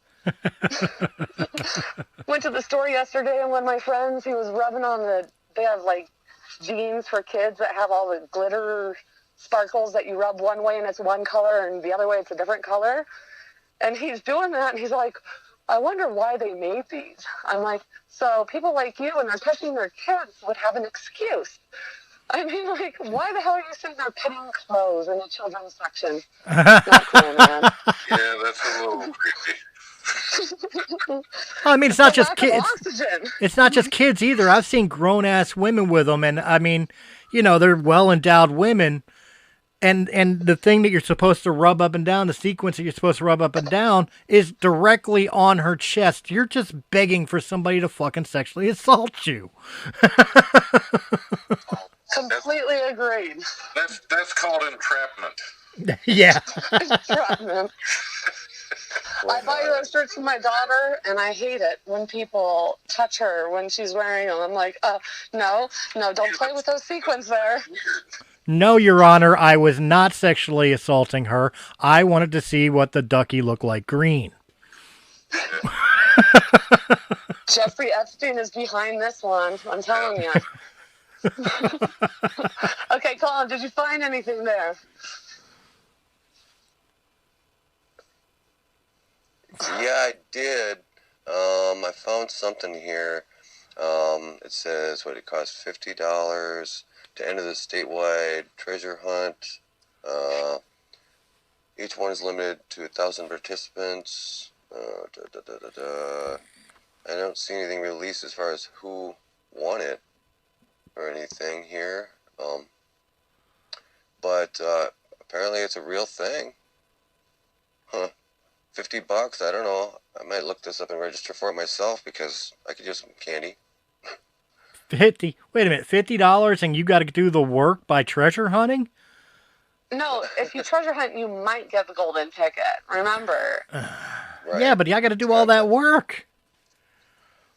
[SPEAKER 6] Went to the store yesterday, and one of my friends, he was rubbing on they have like jeans for kids that have all the glitter sparkles that you rub one way and it's one color and the other way it's a different color. And he's doing that, and he's like, I wonder why they made these. I'm like, so people like you, when they're touching their kids, would have an excuse. I mean, like, why the hell are you sitting there pitting clothes in the children's section? Not cool, man.
[SPEAKER 5] Yeah, that's a little creepy.
[SPEAKER 1] I mean, it's not just
[SPEAKER 6] Lack of
[SPEAKER 1] kids.
[SPEAKER 6] oxygen.
[SPEAKER 1] It's not just kids either. I've seen grown ass women with them, and I mean, you know, they're well endowed women, and the thing that you're supposed to rub up and down, the sequence that you're supposed to rub up and down, is directly on her chest. You're just begging for somebody to fucking sexually assault you.
[SPEAKER 6] Completely agreed.
[SPEAKER 7] That's called entrapment.
[SPEAKER 1] Yeah.
[SPEAKER 6] Entrapment. I buy those shirts for my daughter, and I hate it when people touch her when she's wearing them. I'm like, no, don't play with those sequins there.
[SPEAKER 1] No, Your Honor, I was not sexually assaulting her. I wanted to see what the ducky looked like green.
[SPEAKER 6] Jeffrey Epstein is behind this one. I'm telling you. Okay, Colin, did you find anything there?
[SPEAKER 5] Yeah, I did. I found something here. It says what it costs $50 to enter the statewide treasure hunt. Each one is limited to 1,000 participants. I don't see anything released as far as who won it or anything here. But apparently it's a real thing. Huh. $50, I don't know. I might look this up and register for it myself because I could use some candy.
[SPEAKER 1] 50. Wait a minute, $50 and you got to do the work by treasure hunting?
[SPEAKER 6] No, if you treasure hunt, you might get the golden ticket. Remember.
[SPEAKER 5] Right.
[SPEAKER 1] Yeah, but I got to do all that work.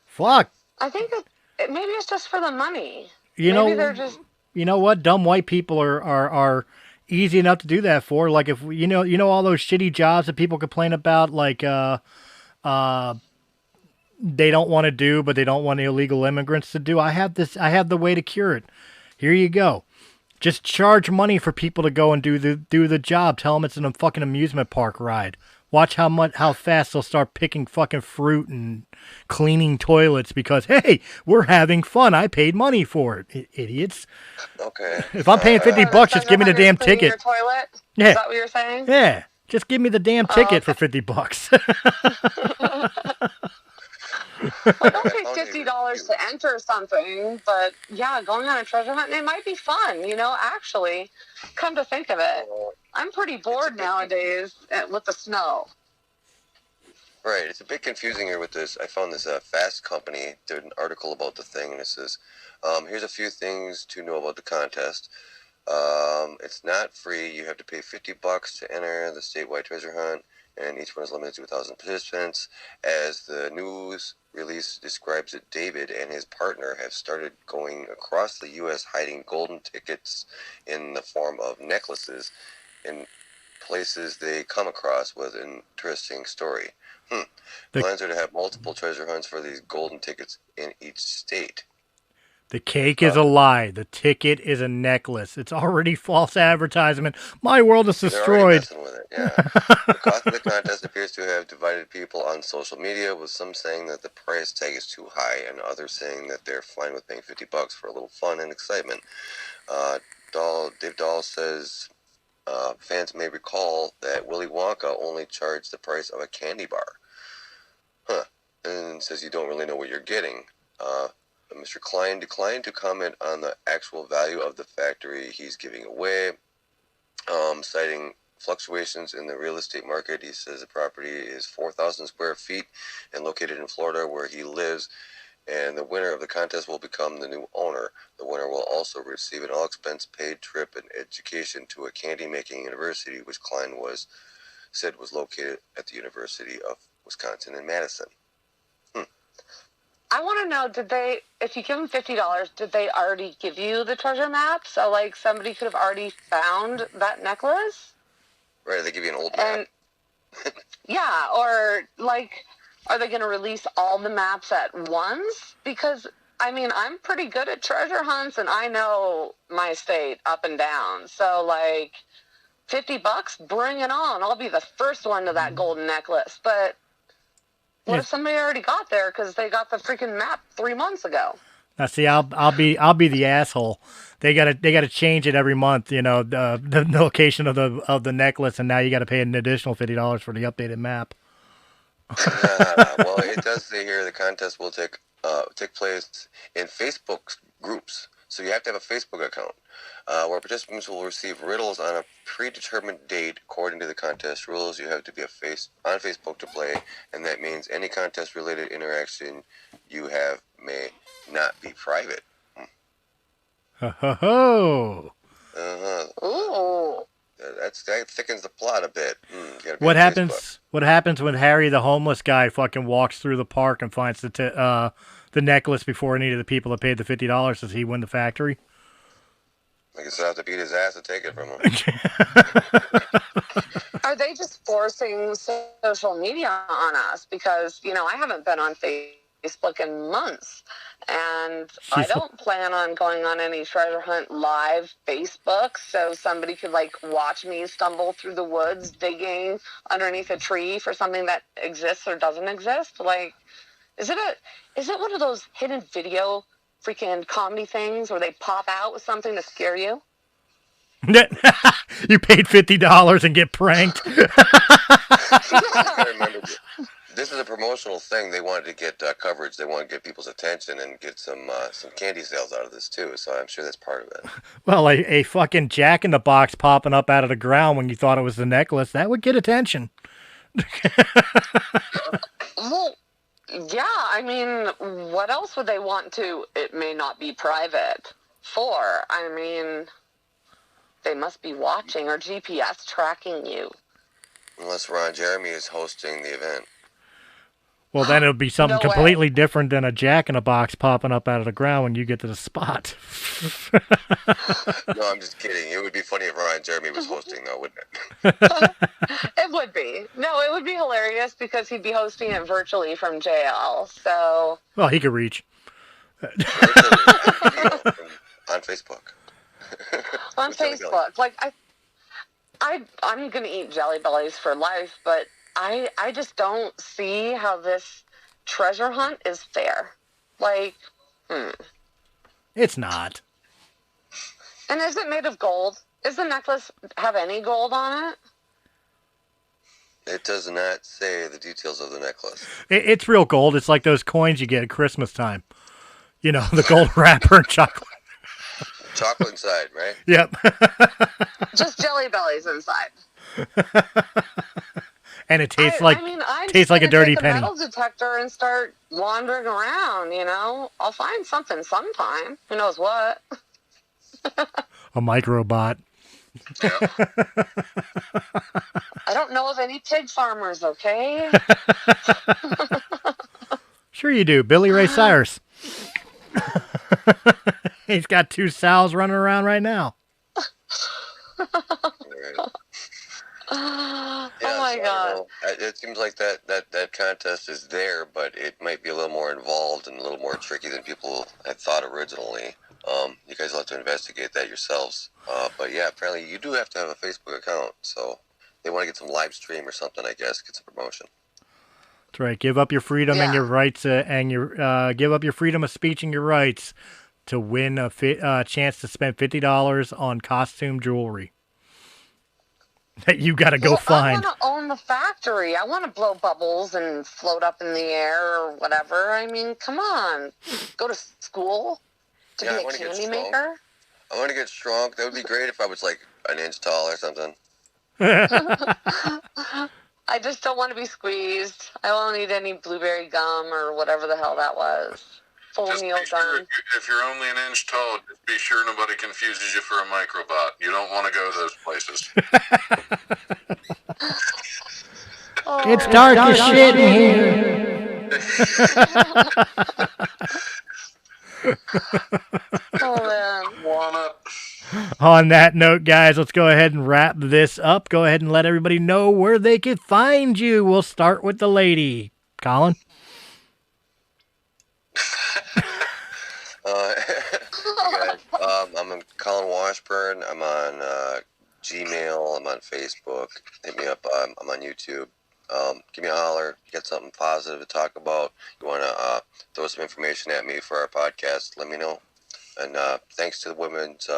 [SPEAKER 1] Fuck.
[SPEAKER 6] I think maybe it's just for the money.
[SPEAKER 1] You
[SPEAKER 6] Maybe
[SPEAKER 1] know,
[SPEAKER 6] they're just...
[SPEAKER 1] you know what? Dumb white people are easy enough to do that for. Like if you know all those shitty jobs that people complain about, like they don't want to do, but they don't want illegal immigrants to do. I have the way to cure it. Here you go. Just charge money for people to go and do the job. Tell them it's a fucking amusement park ride. Watch how fast they'll start picking fucking fruit and cleaning toilets because, hey, we're having fun. I paid money for it, idiots.
[SPEAKER 5] Okay.
[SPEAKER 1] If I'm paying $50, just give me the damn ticket.
[SPEAKER 6] Your toilet?
[SPEAKER 1] Yeah.
[SPEAKER 6] Is that what you're saying?
[SPEAKER 1] Yeah. Just give me the damn ticket for $50.
[SPEAKER 6] Well, don't pay $50 to enter something, but yeah, going on a treasure hunt, it might be fun, actually. Come to think of it. I'm pretty bored nowadays with the snow.
[SPEAKER 5] Right, it's a bit confusing here with this. I found this Fast Company did an article about the thing, and it says, here's a few things to know about the contest. It's not free. You have to pay $50 to enter the statewide treasure hunt, and each one is limited to 1,000 participants. As the news release describes it, David and his partner have started going across the U.S. hiding golden tickets in the form of necklaces in places they come across with an interesting story. Plans are to have multiple treasure hunts for these golden tickets in each state.
[SPEAKER 1] The cake is a lie. The ticket is a necklace. It's already false advertisement. My world is destroyed.
[SPEAKER 5] They're already messing with it, yeah. The cost of the contest appears to have divided people on social media, with some saying that the price tag is too high and others saying that they're fine with paying $50 for a little fun and excitement. Dave Dahl says fans may recall that Willy Wonka only charged the price of a candy bar. And says you don't really know what you're getting. Mr. Klein declined to comment on the actual value of the factory he's giving away, citing fluctuations in the real estate market. He says the property is 4,000 square feet and located in Florida, where he lives, and the winner of the contest will become the new owner. The winner will also receive an all-expense-paid trip and education to a candy-making university, which Klein said was located at the University of Wisconsin in Madison.
[SPEAKER 6] I want to know, if you give them $50, did they already give you the treasure map? So, somebody could have already found that necklace?
[SPEAKER 5] Right, they give you an old map.
[SPEAKER 6] Yeah, or, are they going to release all the maps at once? Because, I'm pretty good at treasure hunts, and I know my state up and down. So, $50, bring it on. I'll be the first one to that golden necklace. But what if somebody already got there because they got the freaking map 3 months ago?
[SPEAKER 1] Now, see, I'll be the asshole. They gotta change it every month. The location of the necklace, and now you got to pay an additional $50 for the updated map.
[SPEAKER 5] Well, it does say here the contest will take place in Facebook groups. So you have to have a Facebook account where participants will receive riddles on a predetermined date. According to the contest rules, you have to be on Facebook to play, and that means any contest-related interaction you have may not be private.
[SPEAKER 1] Ho ho ho!
[SPEAKER 6] Ooh.
[SPEAKER 5] That thickens the plot a bit.
[SPEAKER 1] What happens? What happens when Harry, the homeless guy, fucking walks through the park and finds the necklace before any of the people that paid the $50? Does he win the factory?
[SPEAKER 5] I guess I have to beat his ass to take it from him.
[SPEAKER 6] Are they just forcing social media on us? Because, I haven't been on Facebook in months. And I don't plan on going on any treasure hunt live Facebook, so somebody could watch me stumble through the woods digging underneath a tree for something that exists or doesn't exist. Is it one of those hidden video freaking comedy things where they pop out with something to scare you?
[SPEAKER 1] You paid $50 and get pranked.
[SPEAKER 5] I remember this is a promotional thing. They wanted to get coverage. They want to get people's attention and get some candy sales out of this too. So I'm sure that's part of it.
[SPEAKER 1] Well, a fucking jack-in-the-box popping up out of the ground when you thought it was the necklace, that would get attention.
[SPEAKER 6] Well, yeah, what else would they want to? It may not be private for. They must be watching or GPS tracking you.
[SPEAKER 5] Unless Ron Jeremy is hosting the event.
[SPEAKER 1] Well, then it would be something
[SPEAKER 6] No
[SPEAKER 1] completely
[SPEAKER 6] way.
[SPEAKER 1] different than a jack-in-the-box popping up out of the ground when you get to the spot.
[SPEAKER 5] No, I'm just kidding. It would be funny if Ron Jeremy was hosting, though, wouldn't it?
[SPEAKER 6] It would be. No, it would be hilarious because he'd be hosting it virtually from jail. So.
[SPEAKER 1] Well, he could reach.
[SPEAKER 5] On Facebook.
[SPEAKER 6] On
[SPEAKER 5] Jelly Belly?
[SPEAKER 6] Facebook. Like, I'm going to eat Jelly Bellies for life, but I just don't see how this treasure hunt is fair. Like,
[SPEAKER 1] It's not.
[SPEAKER 6] And is it made of gold? Does the necklace have any gold on it?
[SPEAKER 5] It does not say the details of the necklace.
[SPEAKER 1] It's real gold. It's like those coins you get at Christmas time. You know, the gold wrapper and chocolate.
[SPEAKER 5] Chocolate inside, right?
[SPEAKER 1] Yep.
[SPEAKER 6] Just Jelly Bellies inside.
[SPEAKER 1] And it tastes
[SPEAKER 6] I'm
[SPEAKER 1] tastes like a dirty
[SPEAKER 6] take
[SPEAKER 1] penny.
[SPEAKER 6] metal detector and start wandering around. You know, I'll find something sometime. Who knows what?
[SPEAKER 1] A microrobot.
[SPEAKER 3] Yeah.
[SPEAKER 6] I don't know of any pig farmers. Okay.
[SPEAKER 1] Sure you do. Billy Ray Cyrus. He's got 2 sows running around right now.
[SPEAKER 6] Oh
[SPEAKER 5] Yeah,
[SPEAKER 6] my
[SPEAKER 5] so I
[SPEAKER 6] God.
[SPEAKER 5] don't know. It seems like that contest is there, but it might be a little more involved and a little more tricky than people had thought originally. You guys will have to investigate that yourselves. But yeah, apparently you do have to have a Facebook account, so they want to get some live stream or something, I guess, get some promotion.
[SPEAKER 1] That's right. Give up your freedom and your rights, and your give up your freedom of speech and your rights to win a chance to spend $50 on costume jewelry that you got to go find.
[SPEAKER 6] I want to own the factory. I want to blow bubbles and float up in the air or whatever. I mean, come on. Go to school to
[SPEAKER 5] Yeah, I
[SPEAKER 6] be a
[SPEAKER 5] wanna get
[SPEAKER 6] candy
[SPEAKER 5] strong.
[SPEAKER 6] maker.
[SPEAKER 5] I want to get strong. That would be great if I was like an inch tall or something.
[SPEAKER 6] I just don't want to be squeezed. I won't eat any blueberry gum or whatever the hell that was. Full
[SPEAKER 7] Just
[SPEAKER 6] meal
[SPEAKER 7] be sure
[SPEAKER 6] gum.
[SPEAKER 7] if you're only an inch tall, just be sure nobody confuses you for a microbot. You don't want to go those places.
[SPEAKER 6] Oh,
[SPEAKER 1] It's dark as shit in here.
[SPEAKER 6] oh man.
[SPEAKER 7] One up.
[SPEAKER 1] On that note, guys, let's go ahead and wrap this up. Go ahead and let everybody know where they can find you. We'll start with the lady. Colin?
[SPEAKER 5] I'm Colin Washburn. I'm on Gmail. I'm on Facebook. Hit me up. I'm on YouTube. Give me a holler. You got something positive to talk about. You want to throw some information at me for our podcast, let me know. And thanks to the Women's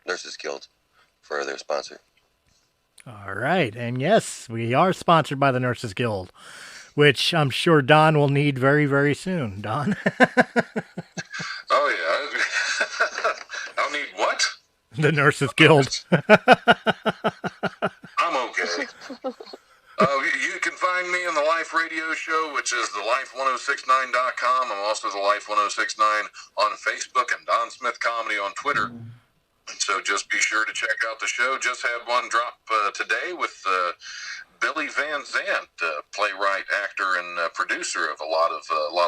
[SPEAKER 5] Nurses Guild for their sponsor.
[SPEAKER 1] All right. And yes, we are sponsored by the Nurses Guild, which I'm sure Don will need very, very soon. Don?
[SPEAKER 7] Oh, yeah. I'll need what?
[SPEAKER 1] The Nurses Guild.
[SPEAKER 7] I'm okay. You can find me on the Life Radio Show, which is thelife1069.com. I'm also the Life1069 on Facebook and Don Smith Comedy on Twitter. And so just be sure to check out the show. Just had one drop today with Billy Van Zandt, playwright, actor, and producer of a lot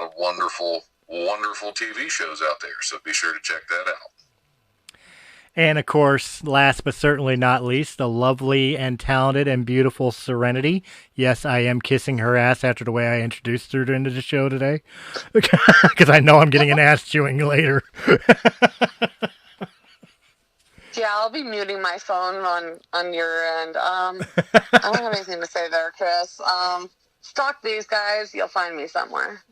[SPEAKER 7] of wonderful TV shows out there. So be sure to check that out.
[SPEAKER 1] And, of course, last but certainly not least, the lovely and talented and beautiful Sirenity. Yes, I am kissing her ass after the way I introduced her into the show today. Because I know I'm getting an ass chewing later.
[SPEAKER 6] Yeah, I'll be muting my phone on your end. I don't have anything to say there, Chris. Stalk these guys. You'll find me somewhere.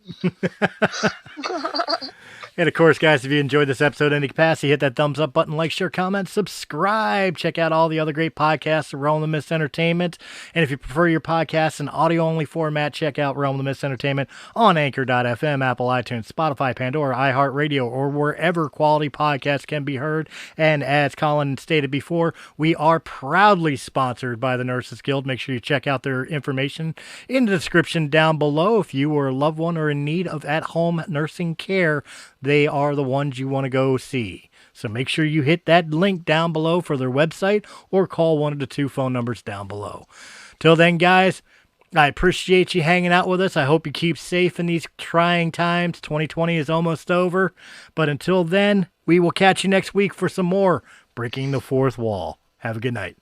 [SPEAKER 1] And, of course, guys, if you enjoyed this episode in any capacity, hit that thumbs up button, like, share, comment, subscribe. Check out all the other great podcasts of Realm of the Mist Entertainment. And if you prefer your podcast in audio-only format, check out Realm of the Mist Entertainment on Anchor.fm, Apple, iTunes, Spotify, Pandora, iHeartRadio, or wherever quality podcasts can be heard. And as Colin stated before, we are proudly sponsored by the Nurses Guild. Make sure you check out their information in the description down below. If you or a loved one are in need of at-home nursing care, they are the ones you want to go see. So make sure you hit that link down below for their website or call one of the 2 phone numbers down below. Till then, guys, I appreciate you hanging out with us. I hope you keep safe in these trying times. 2020 is almost over. But until then, we will catch you next week for some more Breaking the Fourth Wall. Have a good night.